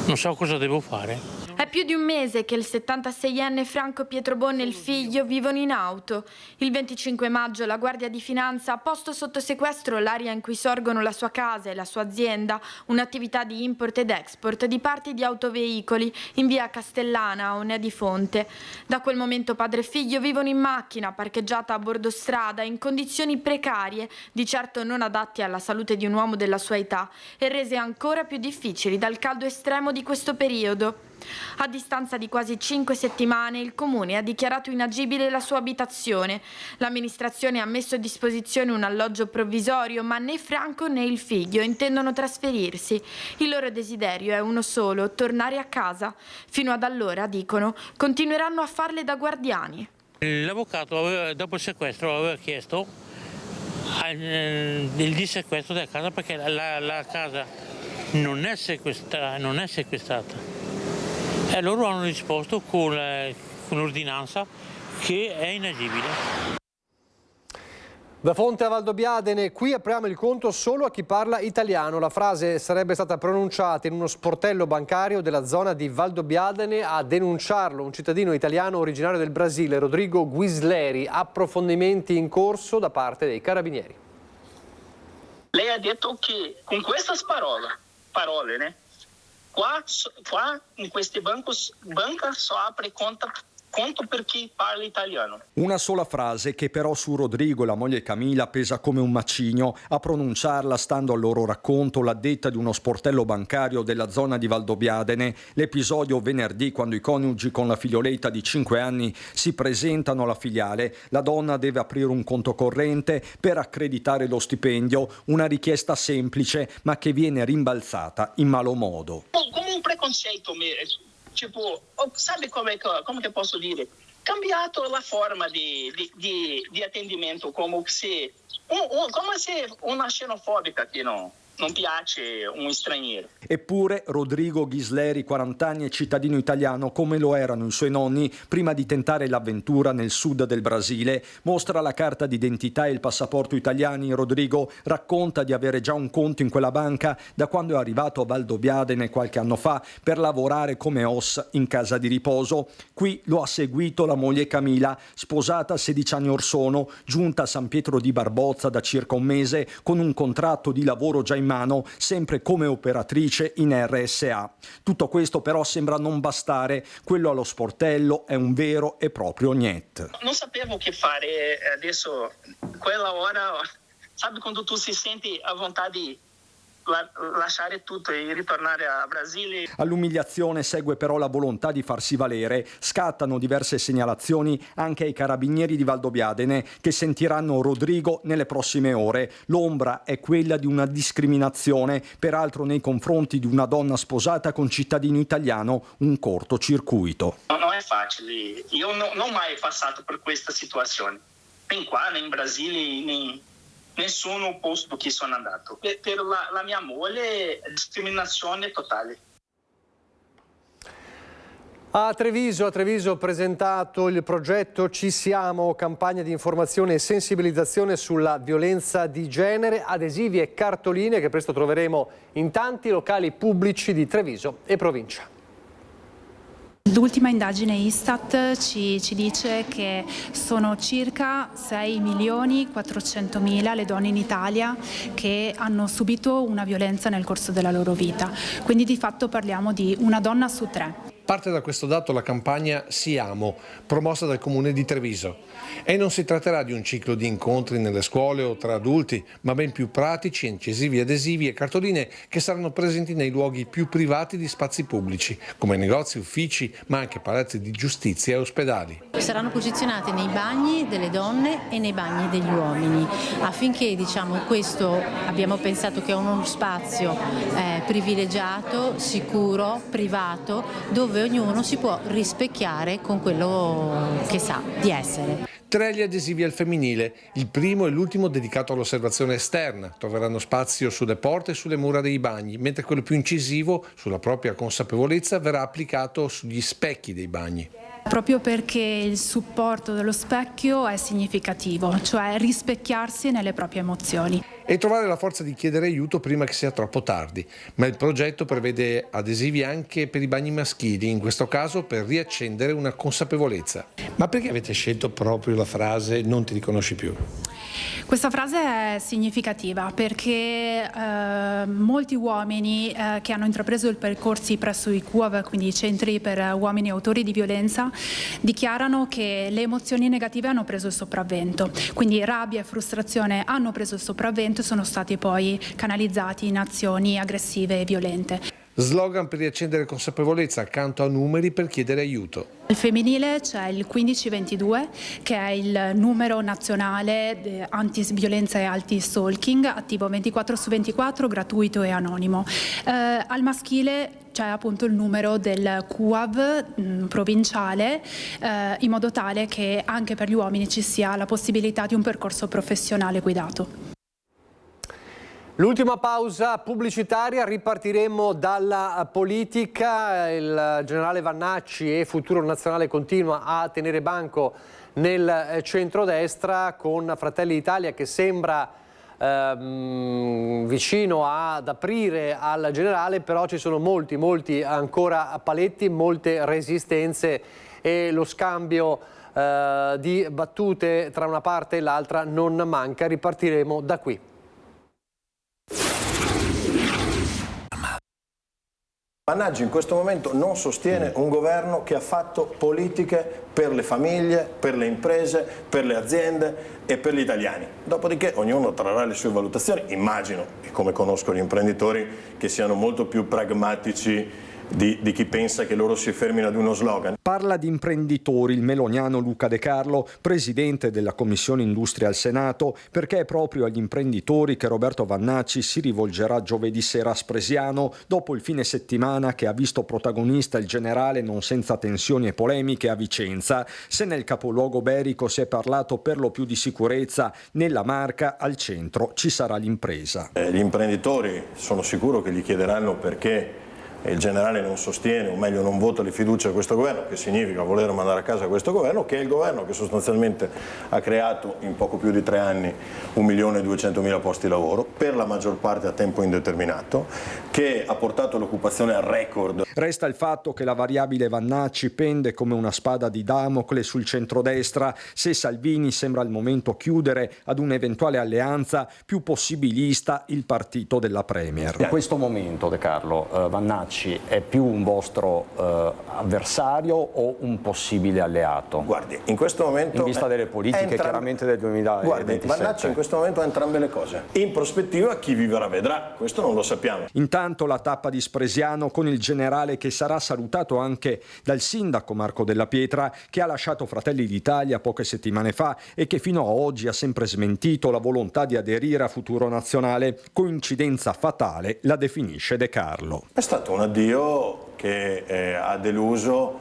Non so cosa devo fare. È più di un mese che il 76enne Franco Pietrobon e il figlio vivono in auto. Il 25 maggio la Guardia di Finanza ha posto sotto sequestro l'area in cui sorgono la sua casa e la sua azienda, un'attività di import ed export di parti di autoveicoli in via Castellana a Onea di Fonte. Da quel momento padre e figlio vivono in macchina parcheggiata a bordo strada in condizioni precarie, di certo non adatti alla salute di un uomo della sua età e rese ancora più difficili dal caldo estremo di questo periodo. A distanza di quasi 5 settimane il Comune ha dichiarato inagibile la sua abitazione. L'amministrazione ha messo a disposizione un alloggio provvisorio, ma né Franco né il figlio intendono trasferirsi. Il loro desiderio è uno solo: tornare a casa. Fino ad allora, dicono, continueranno a farle da guardiani. L'avvocato dopo il sequestro aveva chiesto il dissequestro della casa perché la casa non è sequestrata. E loro hanno risposto con l'ordinanza che è inagibile. Da Fonte a Valdobbiadene, qui apriamo il conto solo a chi parla italiano. La frase sarebbe stata pronunciata in uno sportello bancario della zona di Valdobbiadene. A denunciarlo un cittadino italiano originario del Brasile, Rodrigo Guisleri. Approfondimenti in corso da parte dei carabinieri. Lei ha detto che con queste parole, né? Qua in questi banca só apre conta conto per chi parla italiano. Una sola frase che però su Rodrigo e la moglie Camilla pesa come un macigno. A pronunciarla, stando al loro racconto, l'addetta di uno sportello bancario della zona di Valdobbiadene. L'episodio venerdì, quando i coniugi con la figlioletta di 5 anni si presentano alla filiale. La donna deve aprire un conto corrente per accreditare lo stipendio. Una richiesta semplice ma che viene rimbalzata in malo modo. Come un preconceito mesmo. Tipo, sabe come che posso dire? Cambiato la forma di attendimento, come se una xenofobica che non piace un straniero. Eppure Rodrigo Ghisleri, 40 anni, è cittadino italiano come lo erano i suoi nonni prima di tentare l'avventura nel sud del Brasile. Mostra la carta d'identità e il passaporto italiani. Rodrigo racconta di avere già un conto in quella banca da quando è arrivato a Valdobbiadene qualche anno fa per lavorare come OS in casa di riposo. Qui lo ha seguito la moglie Camilla, sposata 16 anni or sono, giunta a San Pietro di Barbozza da circa un mese con un contratto di lavoro già in mano, sempre come operatrice in RSA. Tutto questo però sembra non bastare. Quello allo sportello è un vero e proprio niet. Non sapevo che fare adesso, quella ora, sabe quando tu si senti a volontà di lasciare tutto e ritornare a Brasile. All'umiliazione segue però la volontà di farsi valere. Scattano diverse segnalazioni anche ai carabinieri di Valdobbiadene, che sentiranno Rodrigo nelle prossime ore. L'ombra è quella di una discriminazione, peraltro nei confronti di una donna sposata con cittadino italiano, un cortocircuito. Non è facile, io non ho mai passato per questa situazione, né qua, né in Brasile, né nessuno posto che sono andato. Per la mia moglie discriminazione totale. A Treviso ha presentato il progetto Ci Siamo, campagna di informazione e sensibilizzazione sulla violenza di genere, adesivi e cartoline che presto troveremo in tanti locali pubblici di Treviso e provincia. L'ultima indagine Istat ci dice che sono circa 6.400.000 le donne in Italia che hanno subito una violenza nel corso della loro vita, quindi di fatto parliamo di una donna su 3. Parte da questo dato la campagna Siamo, promossa dal Comune di Treviso. E non si tratterà di un ciclo di incontri nelle scuole o tra adulti, ma ben più pratici, incisivi, adesivi e cartoline che saranno presenti nei luoghi più privati di spazi pubblici, come negozi, uffici, ma anche palazzi di giustizia e ospedali. Saranno posizionati nei bagni delle donne e nei bagni degli uomini, affinché questo abbiamo pensato che è uno spazio privilegiato, sicuro, privato, dove ognuno si può rispecchiare con quello che sa di essere. 3 gli adesivi al femminile, il primo e l'ultimo dedicato all'osservazione esterna. Troveranno spazio sulle porte e sulle mura dei bagni, mentre quello più incisivo, sulla propria consapevolezza, verrà applicato sugli specchi dei bagni. Proprio perché il supporto dello specchio è significativo, cioè rispecchiarsi nelle proprie emozioni. E trovare la forza di chiedere aiuto prima che sia troppo tardi. Ma il progetto prevede adesivi anche per i bagni maschili, in questo caso per riaccendere una consapevolezza. Ma perché avete scelto proprio la frase "non ti riconosci più"? Questa frase è significativa perché molti uomini che hanno intrapreso i percorsi presso i CUAV, quindi i centri per uomini autori di violenza, dichiarano che le emozioni negative hanno preso il sopravvento, quindi rabbia e frustrazione hanno preso il sopravvento e sono stati poi canalizzati in azioni aggressive e violente. Slogan per riaccendere consapevolezza accanto a numeri per chiedere aiuto. Al femminile c'è il 1522 che è il numero nazionale anti-violenza e anti-stalking, attivo 24/24, gratuito e anonimo. Al maschile c'è appunto il numero del CUAV provinciale, in modo tale che anche per gli uomini ci sia la possibilità di un percorso professionale guidato. L'ultima pausa pubblicitaria, ripartiremo dalla politica. Il generale Vannacci e Futuro Nazionale continua a tenere banco nel centrodestra, con Fratelli d'Italia che sembra vicino ad aprire al generale, però ci sono molti ancora paletti, molte resistenze e lo scambio di battute tra una parte e l'altra non manca. Ripartiremo da qui. Vannacci in questo momento non sostiene un governo che ha fatto politiche per le famiglie, per le imprese, per le aziende e per gli italiani. Dopodiché ognuno trarrà le sue valutazioni, immagino, e come conosco gli imprenditori, che siano molto più pragmatici di chi pensa che loro si fermino ad uno slogan. Parla di imprenditori il meloniano Luca De Carlo, presidente della Commissione Industria al Senato, perché è proprio agli imprenditori che Roberto Vannacci si rivolgerà giovedì sera a Spresiano, dopo il fine settimana che ha visto protagonista il generale non senza tensioni e polemiche a Vicenza. Se nel capoluogo berico si è parlato per lo più di sicurezza, nella Marca al centro ci sarà l'impresa. Gli imprenditori sono sicuro che gli chiederanno perché il generale non sostiene, o meglio non vota di fiducia a questo governo, che significa voler mandare a casa questo governo, che è il governo che sostanzialmente ha creato in poco più di 3 anni 1.200.000 posti di lavoro, per la maggior parte a tempo indeterminato, che ha portato l'occupazione al record. Resta il fatto che la variabile Vannacci pende come una spada di Damocle sul centrodestra, se Salvini sembra al momento chiudere ad un'eventuale alleanza più possibilista il partito della Premier. In questo momento, De Carlo, Vannacci è più un vostro avversario o un possibile alleato? Guardi, in questo momento... In vista delle politiche chiaramente del 2027. Guardi, Vannacci in questo momento ha entrambe le cose. In prospettiva chi vivrà vedrà, questo non lo sappiamo. Intanto la tappa di Spresiano con il generale che sarà salutato anche dal sindaco Marco Della Pietra, che ha lasciato Fratelli d'Italia poche settimane fa e che fino a oggi ha sempre smentito la volontà di aderire a Futuro Nazionale. Coincidenza fatale, la definisce De Carlo. È stato un addio che ha deluso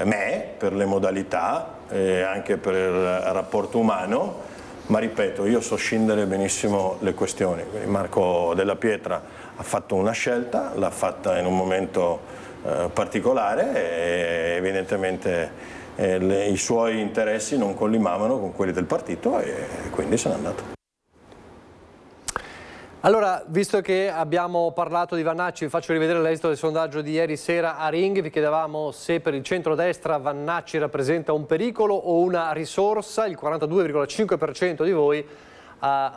me per le modalità e anche per il rapporto umano, ma ripeto, io so scindere benissimo le questioni. Quindi Marco Della Pietra ha fatto una scelta, l'ha fatta in un momento particolare e evidentemente i suoi interessi non collimavano con quelli del partito e quindi se n'è andato. Allora, visto che abbiamo parlato di Vannacci, vi faccio rivedere l'esito del sondaggio di ieri sera a Ring. Vi chiedevamo se per il centrodestra Vannacci rappresenta un pericolo o una risorsa. Il 42,5% di voi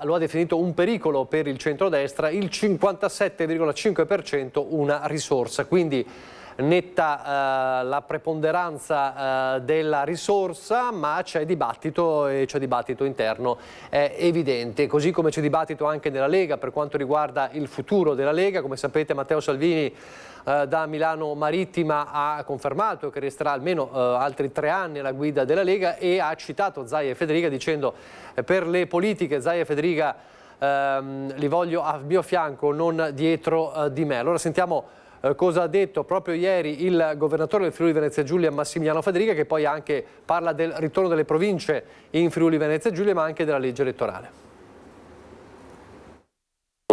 lo ha definito un pericolo per il centrodestra, il 57,5% una risorsa. Quindi netta la preponderanza della risorsa, ma c'è dibattito e c'è dibattito interno evidente, così come c'è dibattito anche nella Lega per quanto riguarda il futuro della Lega. Come sapete, Matteo Salvini da Milano Marittima ha confermato che resterà almeno altri 3 anni alla guida della Lega e ha citato Zaia e Federica dicendo per le politiche Zaia e Federica li voglio a mio fianco, non dietro di me. Allora sentiamo cosa ha detto proprio ieri il governatore del Friuli Venezia Giulia Massimiliano Federica, che poi anche parla del ritorno delle province in Friuli Venezia Giulia, ma anche della legge elettorale.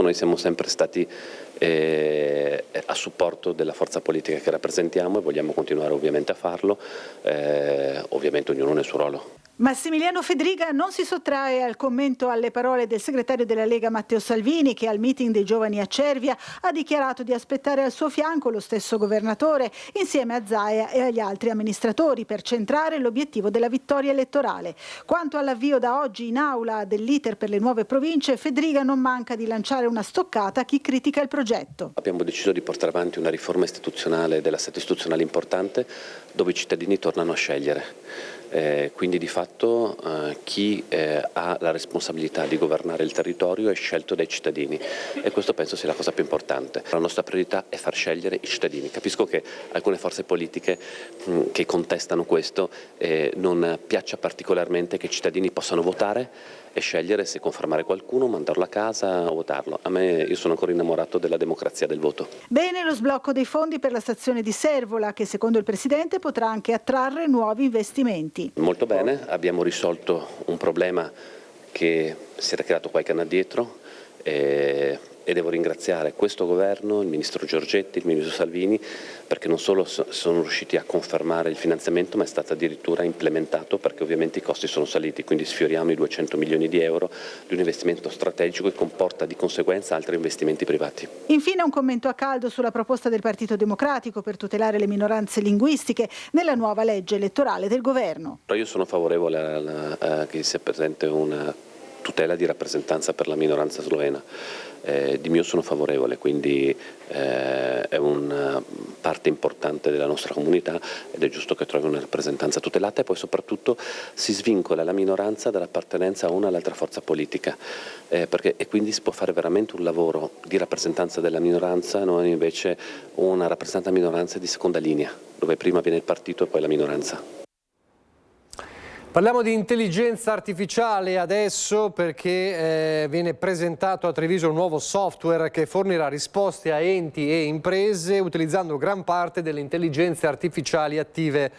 Noi siamo sempre stati a supporto della forza politica che rappresentiamo e vogliamo continuare ovviamente a farlo, ovviamente ognuno nel suo ruolo. Massimiliano Federica non si sottrae al commento alle parole del segretario della Lega Matteo Salvini, che al meeting dei giovani a Cervia ha dichiarato di aspettare al suo fianco lo stesso governatore insieme a Zaia e agli altri amministratori per centrare l'obiettivo della vittoria elettorale. Quanto all'avvio da oggi in aula dell'iter per le nuove province, Federica non manca di lanciare una stoccata a chi critica il progetto. Abbiamo deciso di portare avanti una riforma istituzionale dell'assetto istituzionale importante, dove i cittadini tornano a scegliere. Quindi di fatto chi ha la responsabilità di governare il territorio è scelto dai cittadini e questo penso sia la cosa più importante. La nostra priorità è far scegliere i cittadini. Capisco che alcune forze politiche che contestano questo non piaccia particolarmente che i cittadini possano votare e scegliere se confermare qualcuno, mandarlo a casa o votarlo. Io sono ancora innamorato della democrazia del voto. Bene lo sblocco dei fondi per la stazione di Servola, che secondo il Presidente potrà anche attrarre nuovi investimenti. Molto bene, abbiamo risolto un problema che si era creato qualche anno addietro e devo ringraziare questo governo, il ministro Giorgetti, il ministro Salvini, perché non solo sono riusciti a confermare il finanziamento, ma è stato addirittura implementato, perché ovviamente i costi sono saliti, quindi sfioriamo i 200 milioni di euro di un investimento strategico che comporta di conseguenza altri investimenti privati. Infine un commento a caldo sulla proposta del Partito Democratico per tutelare le minoranze linguistiche nella nuova legge elettorale del governo. Io sono favorevole a che sia presente una tutela di rappresentanza per la minoranza slovena. Di mio sono favorevole, quindi è una parte importante della nostra comunità ed è giusto che trovi una rappresentanza tutelata, e poi soprattutto si svincola la minoranza dall'appartenenza a una o all'altra forza politica, e quindi si può fare veramente un lavoro di rappresentanza della minoranza, non invece una rappresentanza minoranza di seconda linea, dove prima viene il partito e poi la minoranza. Parliamo di intelligenza artificiale adesso, perché viene presentato a Treviso un nuovo software che fornirà risposte a enti e imprese utilizzando gran parte delle intelligenze artificiali attive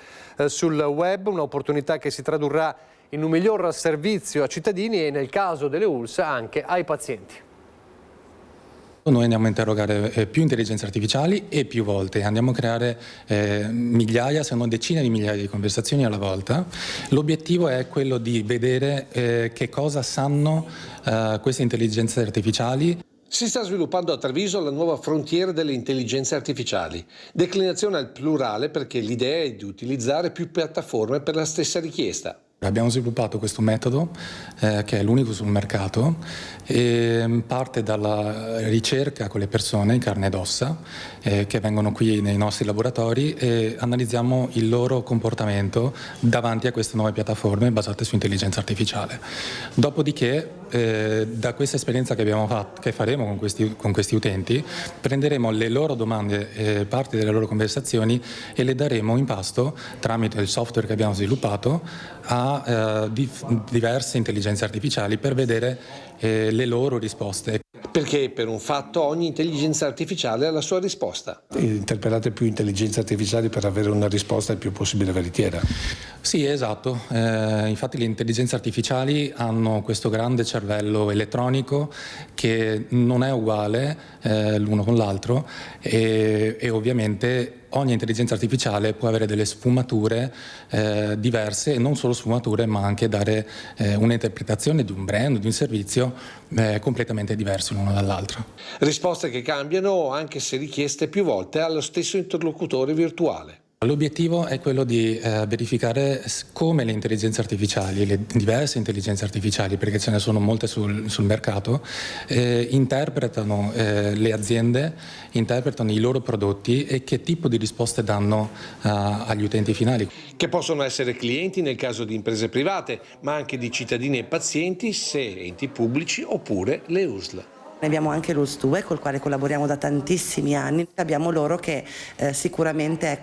sul web, un'opportunità che si tradurrà in un miglior servizio a cittadini e, nel caso delle ULSS, anche ai pazienti. Noi andiamo a interrogare più intelligenze artificiali e più volte, andiamo a creare migliaia, se non decine di migliaia di conversazioni alla volta. L'obiettivo è quello di vedere che cosa sanno queste intelligenze artificiali. Si sta sviluppando a Treviso la nuova frontiera delle intelligenze artificiali, declinazione al plurale perché l'idea è di utilizzare più piattaforme per la stessa richiesta. Abbiamo sviluppato questo metodo che è l'unico sul mercato e parte dalla ricerca con le persone in carne ed ossa che vengono qui nei nostri laboratori e analizziamo il loro comportamento davanti a queste nuove piattaforme basate su intelligenza artificiale. Dopodiché da questa esperienza che abbiamo fatto, che faremo con questi utenti, prenderemo le loro domande, parte delle loro conversazioni e le daremo in pasto tramite il software che abbiamo sviluppato a diverse intelligenze artificiali per vedere le loro risposte. Perché per un fatto ogni intelligenza artificiale ha la sua risposta. Interpellate più intelligenze artificiali per avere una risposta il più possibile veritiera. Sì, esatto. Infatti le intelligenze artificiali hanno questo grande cervello elettronico che non è uguale l'uno con l'altro e ovviamente ogni intelligenza artificiale può avere delle sfumature diverse, e non solo sfumature, ma anche dare un'interpretazione di un brand, di un servizio completamente diverso l'uno dall'altro. Risposte che cambiano anche se richieste più volte allo stesso interlocutore virtuale. L'obiettivo è quello di verificare come le intelligenze artificiali, le diverse intelligenze artificiali, perché ce ne sono molte sul mercato, interpretano le aziende, interpretano i loro prodotti e che tipo di risposte danno agli utenti finali. Che possono essere clienti nel caso di imprese private, ma anche di cittadini e pazienti se enti pubblici oppure le USL. Abbiamo anche l'ULSS 2 col quale collaboriamo da tantissimi anni, abbiamo loro che sicuramente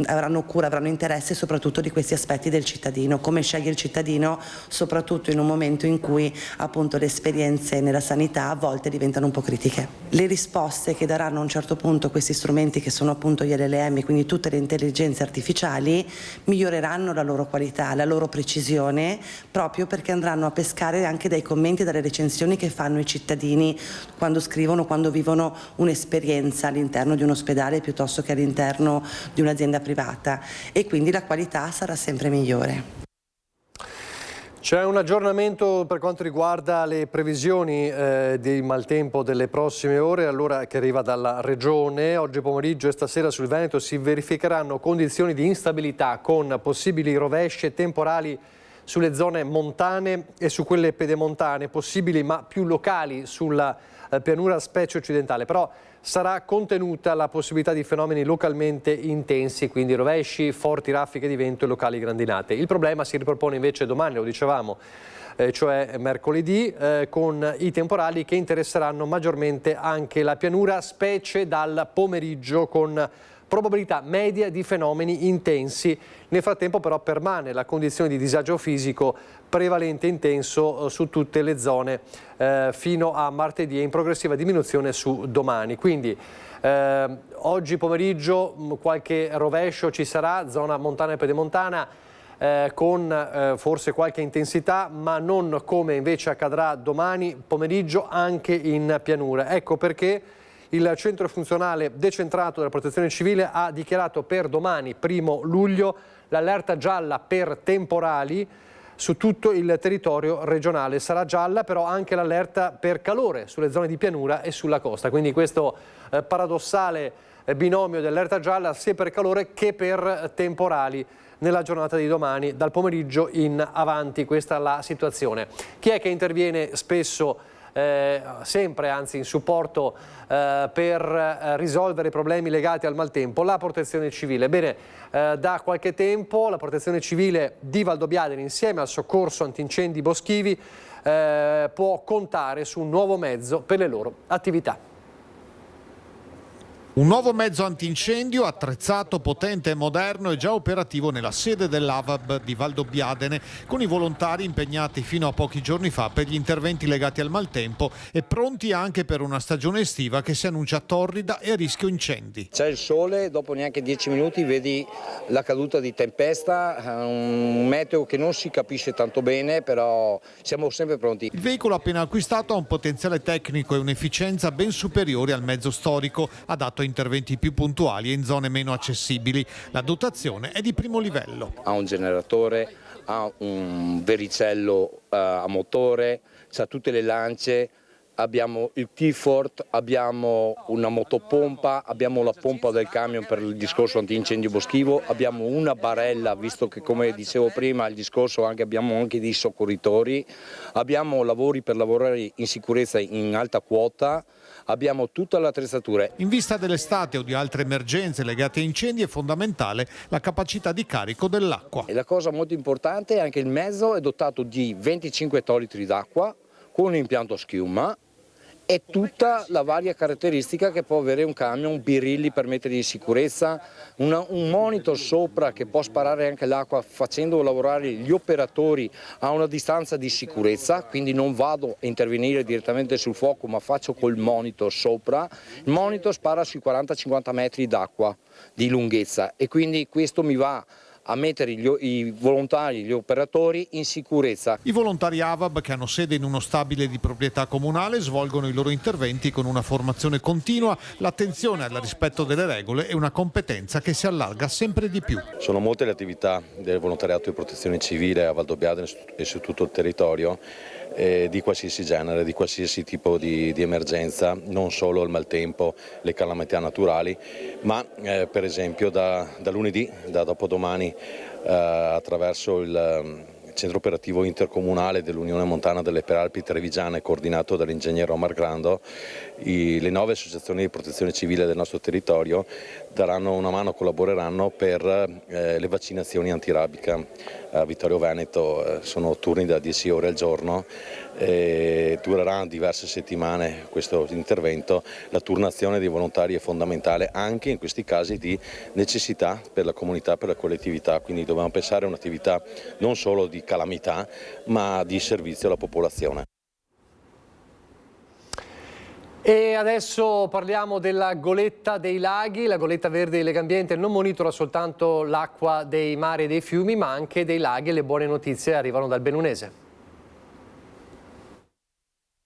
avranno cura, avranno interesse soprattutto di questi aspetti del cittadino, come sceglie il cittadino soprattutto in un momento in cui appunto le esperienze nella sanità a volte diventano un po' critiche. Le risposte che daranno a un certo punto questi strumenti che sono appunto gli LLM, quindi tutte le intelligenze artificiali, miglioreranno la loro qualità, la loro precisione, proprio perché andranno a pescare anche dai commenti e dalle recensioni che fanno i cittadini quando scrivono, quando vivono un'esperienza all'interno di un ospedale piuttosto che all'interno di un'azienda privata, e quindi la qualità sarà sempre migliore. C'è un aggiornamento per quanto riguarda le previsioni di maltempo delle prossime ore, allora, che arriva dalla Regione. Oggi pomeriggio e stasera sul Veneto si verificheranno condizioni di instabilità con possibili rovesci e temporali sulle zone montane e su quelle pedemontane, possibili ma più locali sulla pianura specie occidentale, però sarà contenuta la possibilità di fenomeni localmente intensi, quindi rovesci, forti raffiche di vento e locali grandinate. Il problema si ripropone invece domani, lo dicevamo, cioè mercoledì, con i temporali che interesseranno maggiormente anche la pianura, specie dal pomeriggio, con probabilità media di fenomeni intensi. Nel frattempo però permane la condizione di disagio fisico prevalente intenso su tutte le zone fino a martedì e in progressiva diminuzione su domani. Quindi oggi pomeriggio qualche rovescio ci sarà, zona montana e pedemontana, con forse qualche intensità, ma non come invece accadrà domani pomeriggio anche in pianura. Ecco perché il centro funzionale decentrato della Protezione Civile ha dichiarato per domani, 1° luglio, l'allerta gialla per temporali su tutto il territorio regionale. Sarà gialla però anche l'allerta per calore sulle zone di pianura e sulla costa. Quindi questo paradossale binomio dell'allerta gialla sia per calore che per temporali nella giornata di domani, dal pomeriggio in avanti. Questa è la situazione. Chi è che interviene spesso, sempre anzi in supporto per risolvere i problemi legati al maltempo? La Protezione Civile. Bene, da qualche tempo la Protezione Civile di Valdobbiadene, insieme al soccorso antincendi boschivi, può contare su un nuovo mezzo per le loro attività. Un nuovo mezzo antincendio attrezzato, potente e moderno è già operativo nella sede dell'AVAB di Valdobbiadene, con i volontari impegnati fino a pochi giorni fa per gli interventi legati al maltempo e pronti anche per una stagione estiva che si annuncia torrida e a rischio incendi. C'è il sole, dopo neanche 10 minuti vedi la caduta di tempesta, un meteo che non si capisce tanto bene, però siamo sempre pronti. Il veicolo appena acquistato ha un potenziale tecnico e un'efficienza ben superiori al mezzo storico, adatto a interventi più puntuali e in zone meno accessibili. La dotazione è di primo livello. Ha un generatore, ha un vericello a motore, ha tutte le lance, abbiamo il T-Fort, abbiamo una motopompa, abbiamo la pompa del camion per il discorso antincendio boschivo, abbiamo una barella, visto che come dicevo prima il discorso abbiamo anche dei soccorritori, abbiamo lavori per lavorare in sicurezza in alta quota. Abbiamo tutta l'attrezzatura. In vista dell'estate o di altre emergenze legate a incendi è fondamentale la capacità di carico dell'acqua. E la cosa molto importante è anche il mezzo è dotato di 25 ettolitri d'acqua con un impianto schiuma e tutta la varia caratteristica che può avere un camion, birilli per mettere in sicurezza, un monitor sopra che può sparare anche l'acqua facendo lavorare gli operatori a una distanza di sicurezza, quindi non vado a intervenire direttamente sul fuoco ma faccio col monitor sopra. Il monitor spara sui 40-50 metri d'acqua di lunghezza e quindi questo mi va a mettere i volontari, gli operatori in sicurezza. I volontari AVAB, che hanno sede in uno stabile di proprietà comunale, svolgono i loro interventi con una formazione continua, l'attenzione al rispetto delle regole e una competenza che si allarga sempre di più. Sono molte le attività del volontariato di protezione civile a Valdobbiadene e su tutto il territorio, di qualsiasi genere, di qualsiasi tipo di emergenza, non solo il maltempo, le calamità naturali, ma per esempio da lunedì, da dopodomani, attraverso il centro operativo intercomunale dell'Unione Montana delle Prealpi Trevigiane, coordinato dall'ingegnere Omar Grando, le 9 associazioni di protezione civile del nostro territorio daranno una mano, collaboreranno per le vaccinazioni antirabica. A Vittorio Veneto sono turni da 10 ore al giorno, durerà diverse settimane questo intervento. La turnazione dei volontari è fondamentale anche in questi casi di necessità per la comunità, per la collettività, quindi dobbiamo pensare a un'attività non solo di calamità ma di servizio alla popolazione. E adesso parliamo della goletta dei laghi. La goletta verde di Legambiente non monitora soltanto l'acqua dei mari e dei fiumi, ma anche dei laghi, e le buone notizie arrivano dal Bellunese.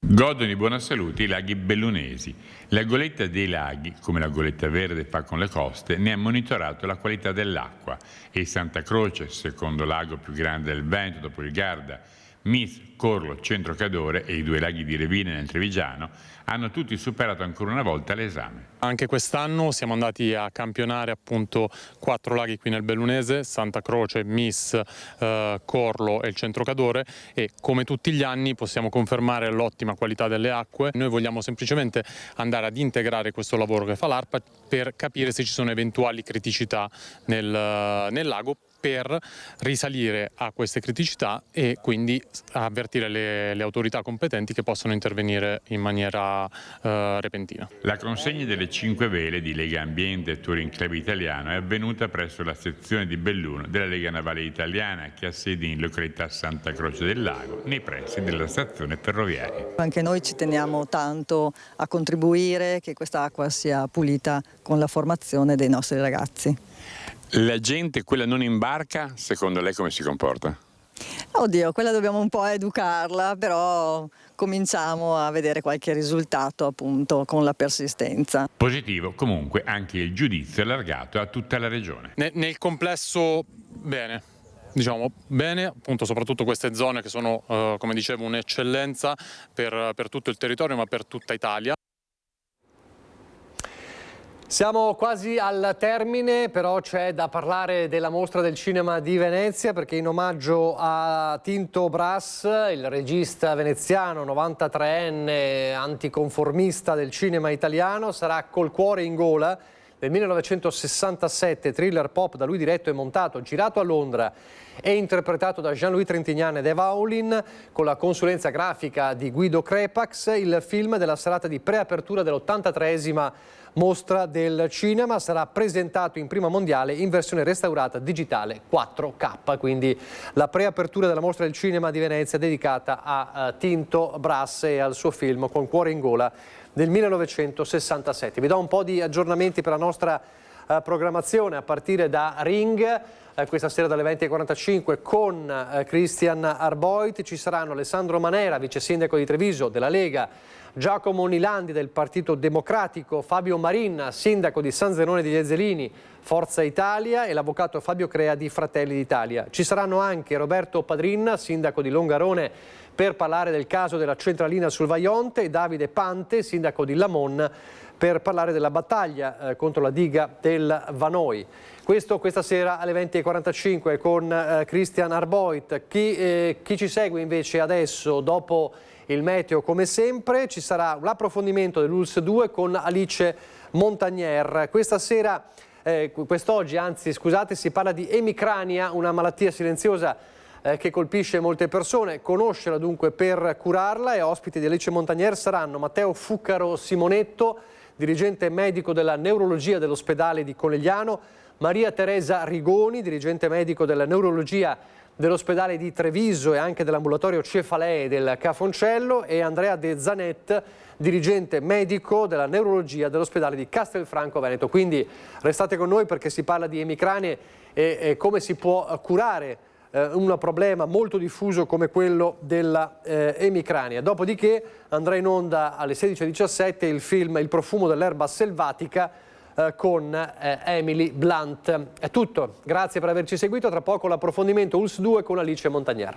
Godono di buona salute i laghi bellunesi. La goletta dei laghi, come la goletta verde fa con le coste, ne ha monitorato la qualità dell'acqua e Santa Croce, secondo lago più grande del Veneto dopo il Garda, Mis, Corlo, Centro Cadore e i 2 laghi di Revine nel Trevigiano hanno tutti superato ancora una volta l'esame. Anche quest'anno siamo andati a campionare appunto 4 laghi qui nel Bellunese, Santa Croce, Mis, Corlo e il Centro Cadore, e come tutti gli anni possiamo confermare l'ottima qualità delle acque. Noi vogliamo semplicemente andare ad integrare questo lavoro che fa l'ARPA per capire se ci sono eventuali criticità nel lago, per risalire a queste criticità e quindi avvertire le autorità competenti che possono intervenire in maniera repentina. La consegna delle 5 vele di Lega Ambiente e Touring Club Italiano è avvenuta presso la sezione di Belluno della Lega Navale Italiana, che ha sede in località Santa Croce del Lago, nei pressi della stazione ferroviaria. Anche noi ci teniamo tanto a contribuire che quest'acqua sia pulita con la formazione dei nostri ragazzi. La gente, quella non in barca, secondo lei come si comporta? Oddio, quella dobbiamo un po' educarla, però cominciamo a vedere qualche risultato appunto con la persistenza. Positivo comunque anche il giudizio allargato a tutta la regione. Nel complesso bene. Diciamo bene, appunto soprattutto queste zone che sono, come dicevo, un'eccellenza per tutto il territorio ma per tutta Italia. Siamo quasi al termine, però c'è da parlare della Mostra del Cinema di Venezia, perché in omaggio a Tinto Brass, il regista veneziano 93enne anticonformista del cinema italiano, sarà Col cuore in gola, del 1967, thriller pop da lui diretto e montato, girato a Londra e interpretato da Jean-Louis Trintignant ed Eva Aulin, con la consulenza grafica di Guido Crepax. Il film della serata di preapertura dell'83esima Mostra del Cinema sarà presentato in prima mondiale in versione restaurata digitale 4K, quindi la preapertura della Mostra del Cinema di Venezia dedicata a Tinto Brass e al suo film Col cuore in gola del 1967. Vi do un po' di aggiornamenti per la nostra programmazione a partire da Ring. Questa sera dalle 20:45 con Christian Arboit ci saranno Alessandro Manera, vice sindaco di Treviso della Lega, Giacomo Nilandi del Partito Democratico, Fabio Marin, sindaco di San Zenone degli Ezzelini, Forza Italia, e l'avvocato Fabio Crea di Fratelli d'Italia. Ci saranno anche Roberto Padrin, sindaco di Longarone, per parlare del caso della centralina sul Vaionte, e Davide Pante, sindaco di Lamon, per parlare della battaglia contro la diga del Vanoi. Questo questa sera alle 20:45 con Christian Arboit. Chi ci segue invece adesso, dopo il meteo come sempre, ci sarà l'approfondimento dell'ULSS 2 con Alice Montagnier. Quest'oggi si parla di emicrania, una malattia silenziosa che colpisce molte persone. Conoscerla dunque per curarla, e ospiti di Alice Montagnier saranno Matteo Fuccaro Simonetto, dirigente medico della neurologia dell'ospedale di Conegliano, Maria Teresa Rigoni, dirigente medico della neurologia dell'ospedale di Treviso e anche dell'ambulatorio cefalee del Cafoncello, e Andrea De Zanet, dirigente medico della neurologia dell'ospedale di Castelfranco Veneto. Quindi restate con noi, perché si parla di emicranie e come si può curare un problema molto diffuso come quello della emicrania. Dopodiché andrà in onda alle 16:17 il film Il profumo dell'erba selvatica con Emily Blunt. È tutto, grazie per averci seguito. Tra poco l'approfondimento ULSS 2 con Alice Montagnier.